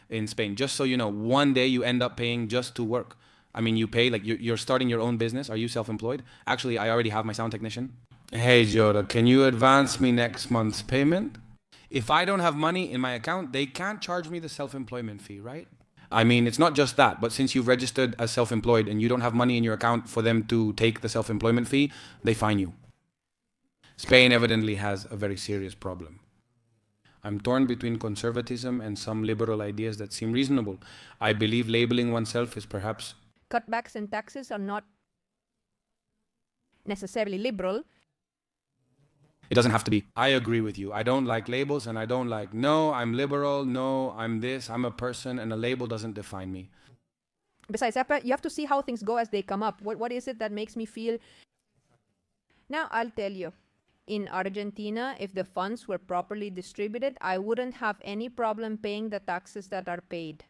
In Spain, just so you know, one day you end up paying just to work. I mean, you pay, like you're starting your own business. Are you self-employed? Actually, I already have my sound technician. Hey, Joda, can you advance me next month's payment? If I don't have money in my account, they can't charge me the self-employment fee, right? I mean, it's not just that, but since you've registered as self-employed and you don't have money in your account for them to take the self-employment fee, they fine you. Spain evidently has a very serious problem. I'm torn between conservatism and some liberal ideas that seem reasonable. I believe labeling oneself is perhaps... Cutbacks and taxes are not necessarily liberal. It doesn't have to be, I agree with you. I don't like labels, and I don't like, no, I'm liberal, no, I'm this, I'm a person, and a label doesn't define me. Besides, you have to see how things go as they come up. What is it that makes me feel... Now, I'll tell you. In Argentina, if the funds were properly distributed, I wouldn't have any problem paying the taxes that are paid.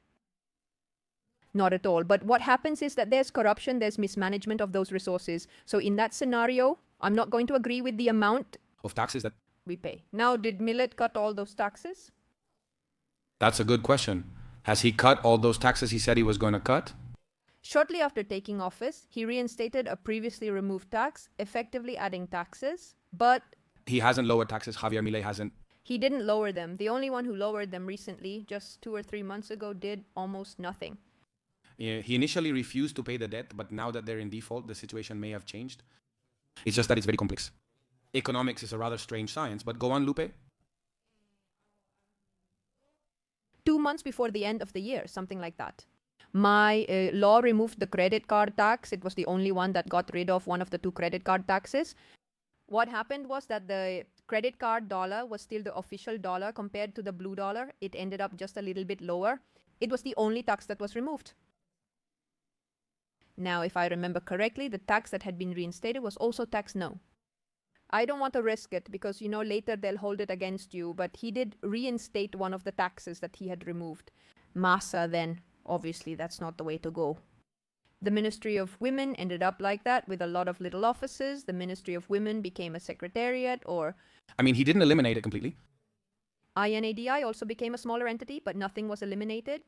Not at all. But what happens is that there's corruption, there's mismanagement of those resources. So in that scenario, I'm not going to agree with the amount Of taxes that... we pay. Now, did Millet cut all those taxes? That's a good question. Has he cut all those taxes he said he was going to cut? Shortly after taking office, he reinstated a previously removed tax, effectively adding taxes, but... He hasn't lowered taxes. Javier Milei hasn't. He didn't lower them. The only one who lowered them recently, just 2 or 3 months ago, did almost nothing. He initially refused to pay the debt, but now that they're in default, the situation may have changed. It's just that it's very complex. Economics is a rather strange science, but go on, Lupe. 2 months before the end of the year, something like that. My law removed the credit card tax. It was the only one that got rid of one of the 2 credit card taxes. What happened was that the credit card dollar was still the official dollar compared to the blue dollar. It ended up just a little bit lower. It was the only tax that was removed. Now, if I remember correctly, the tax that had been reinstated was also tax no. I don't want to risk it because, later they'll hold it against you. But he did reinstate one of the taxes that he had removed. Massa then, obviously, that's not the way to go. The Ministry of Women ended up like that with a lot of little offices. The Ministry of Women became a secretariat or... I mean, he didn't eliminate it completely. INADI also became a smaller entity, but nothing was eliminated.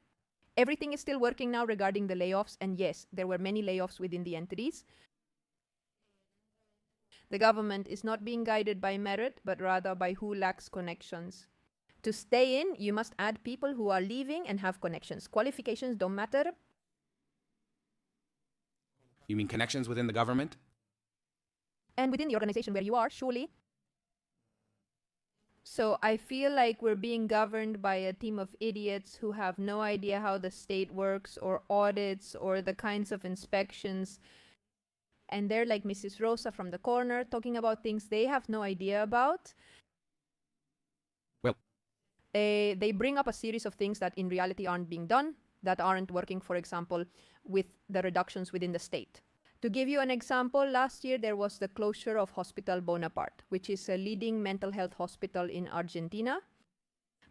Everything is still working now regarding the layoffs. And yes, there were many layoffs within the entities. The government is not being guided by merit, but rather by who lacks connections. To stay in, you must add people who are leaving and have connections. Qualifications don't matter. You mean connections within the government? And within the organization where you are, surely. So I feel like we're being governed by a team of idiots who have no idea how the state works or audits or the kinds of inspections. And they're like Mrs. Rosa from the corner talking about things they have no idea about. Well, they bring up a series of things that in reality aren't being done, that aren't working, for example, with the reductions within the state. To give you an example, last year there was the closure of Hospital Bonaparte, which is a leading mental health hospital in Argentina.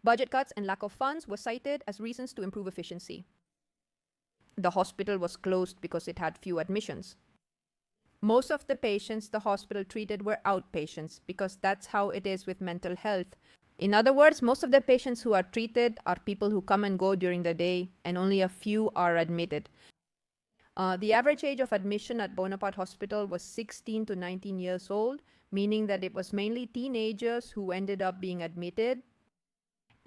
Budget cuts and lack of funds were cited as reasons to improve efficiency. The hospital was closed because it had few admissions. Most of the patients the hospital treated were outpatients because that's how it is with mental health. In other words, most of the patients who are treated are people who come and go during the day, and only a few are admitted. The average age of admission at Bonaparte Hospital was 16 to 19 years old, meaning that it was mainly teenagers who ended up being admitted.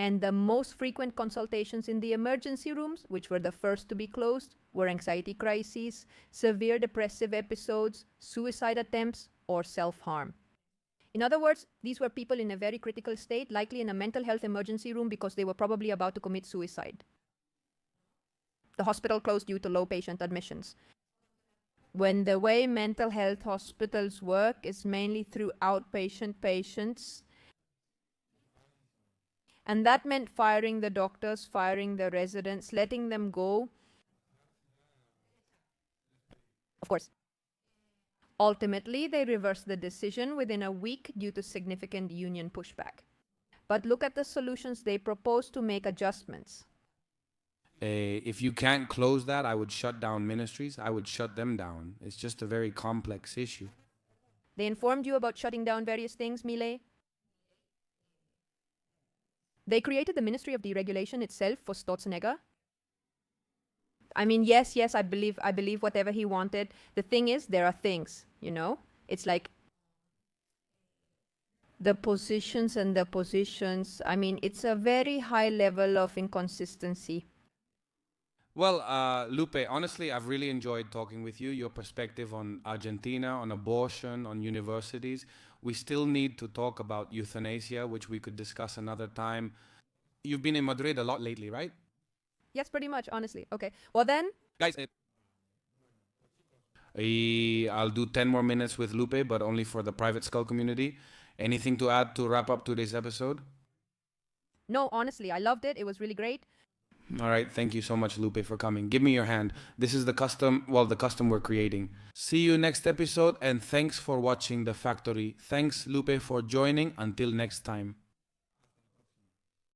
And the most frequent consultations in the emergency rooms, which were the first to be closed, were anxiety crises, severe depressive episodes, suicide attempts, or self-harm. In other words, these were people in a very critical state, likely in a mental health emergency room because they were probably about to commit suicide. The hospital closed due to low patient admissions. When the way mental health hospitals work is mainly through outpatient patients, and that meant firing the doctors, firing the residents, letting them go. Of course. Ultimately, they reversed the decision within a week due to significant union pushback. But look at the solutions they proposed to make adjustments. If you can't close that, I would shut down ministries. I would shut them down. It's just a very complex issue. They informed you about shutting down various things, Millet? They created the Ministry of Deregulation itself for Stolzenegger. I mean, yes, I believe whatever he wanted. The thing is, there are things, It's like the positions and the positions. I mean, it's a very high level of inconsistency. Well, Lupe, honestly, I've really enjoyed talking with you. Your perspective on Argentina, on abortion, on universities. We still need to talk about euthanasia, which we could discuss another time. You've been in Madrid a lot lately, right? Yes, pretty much, honestly. Okay. Well then... Guys, I'll do 10 more minutes with Lupe, but only for the private skull community. Anything to add to wrap up today's episode? No, honestly, I loved it. It was really great. All right, thank you so much, Lupe, for coming. Give me your hand. This is the custom we're creating. See you next episode, and thanks for watching The Factory. Thanks, Lupe, for joining. Until next time.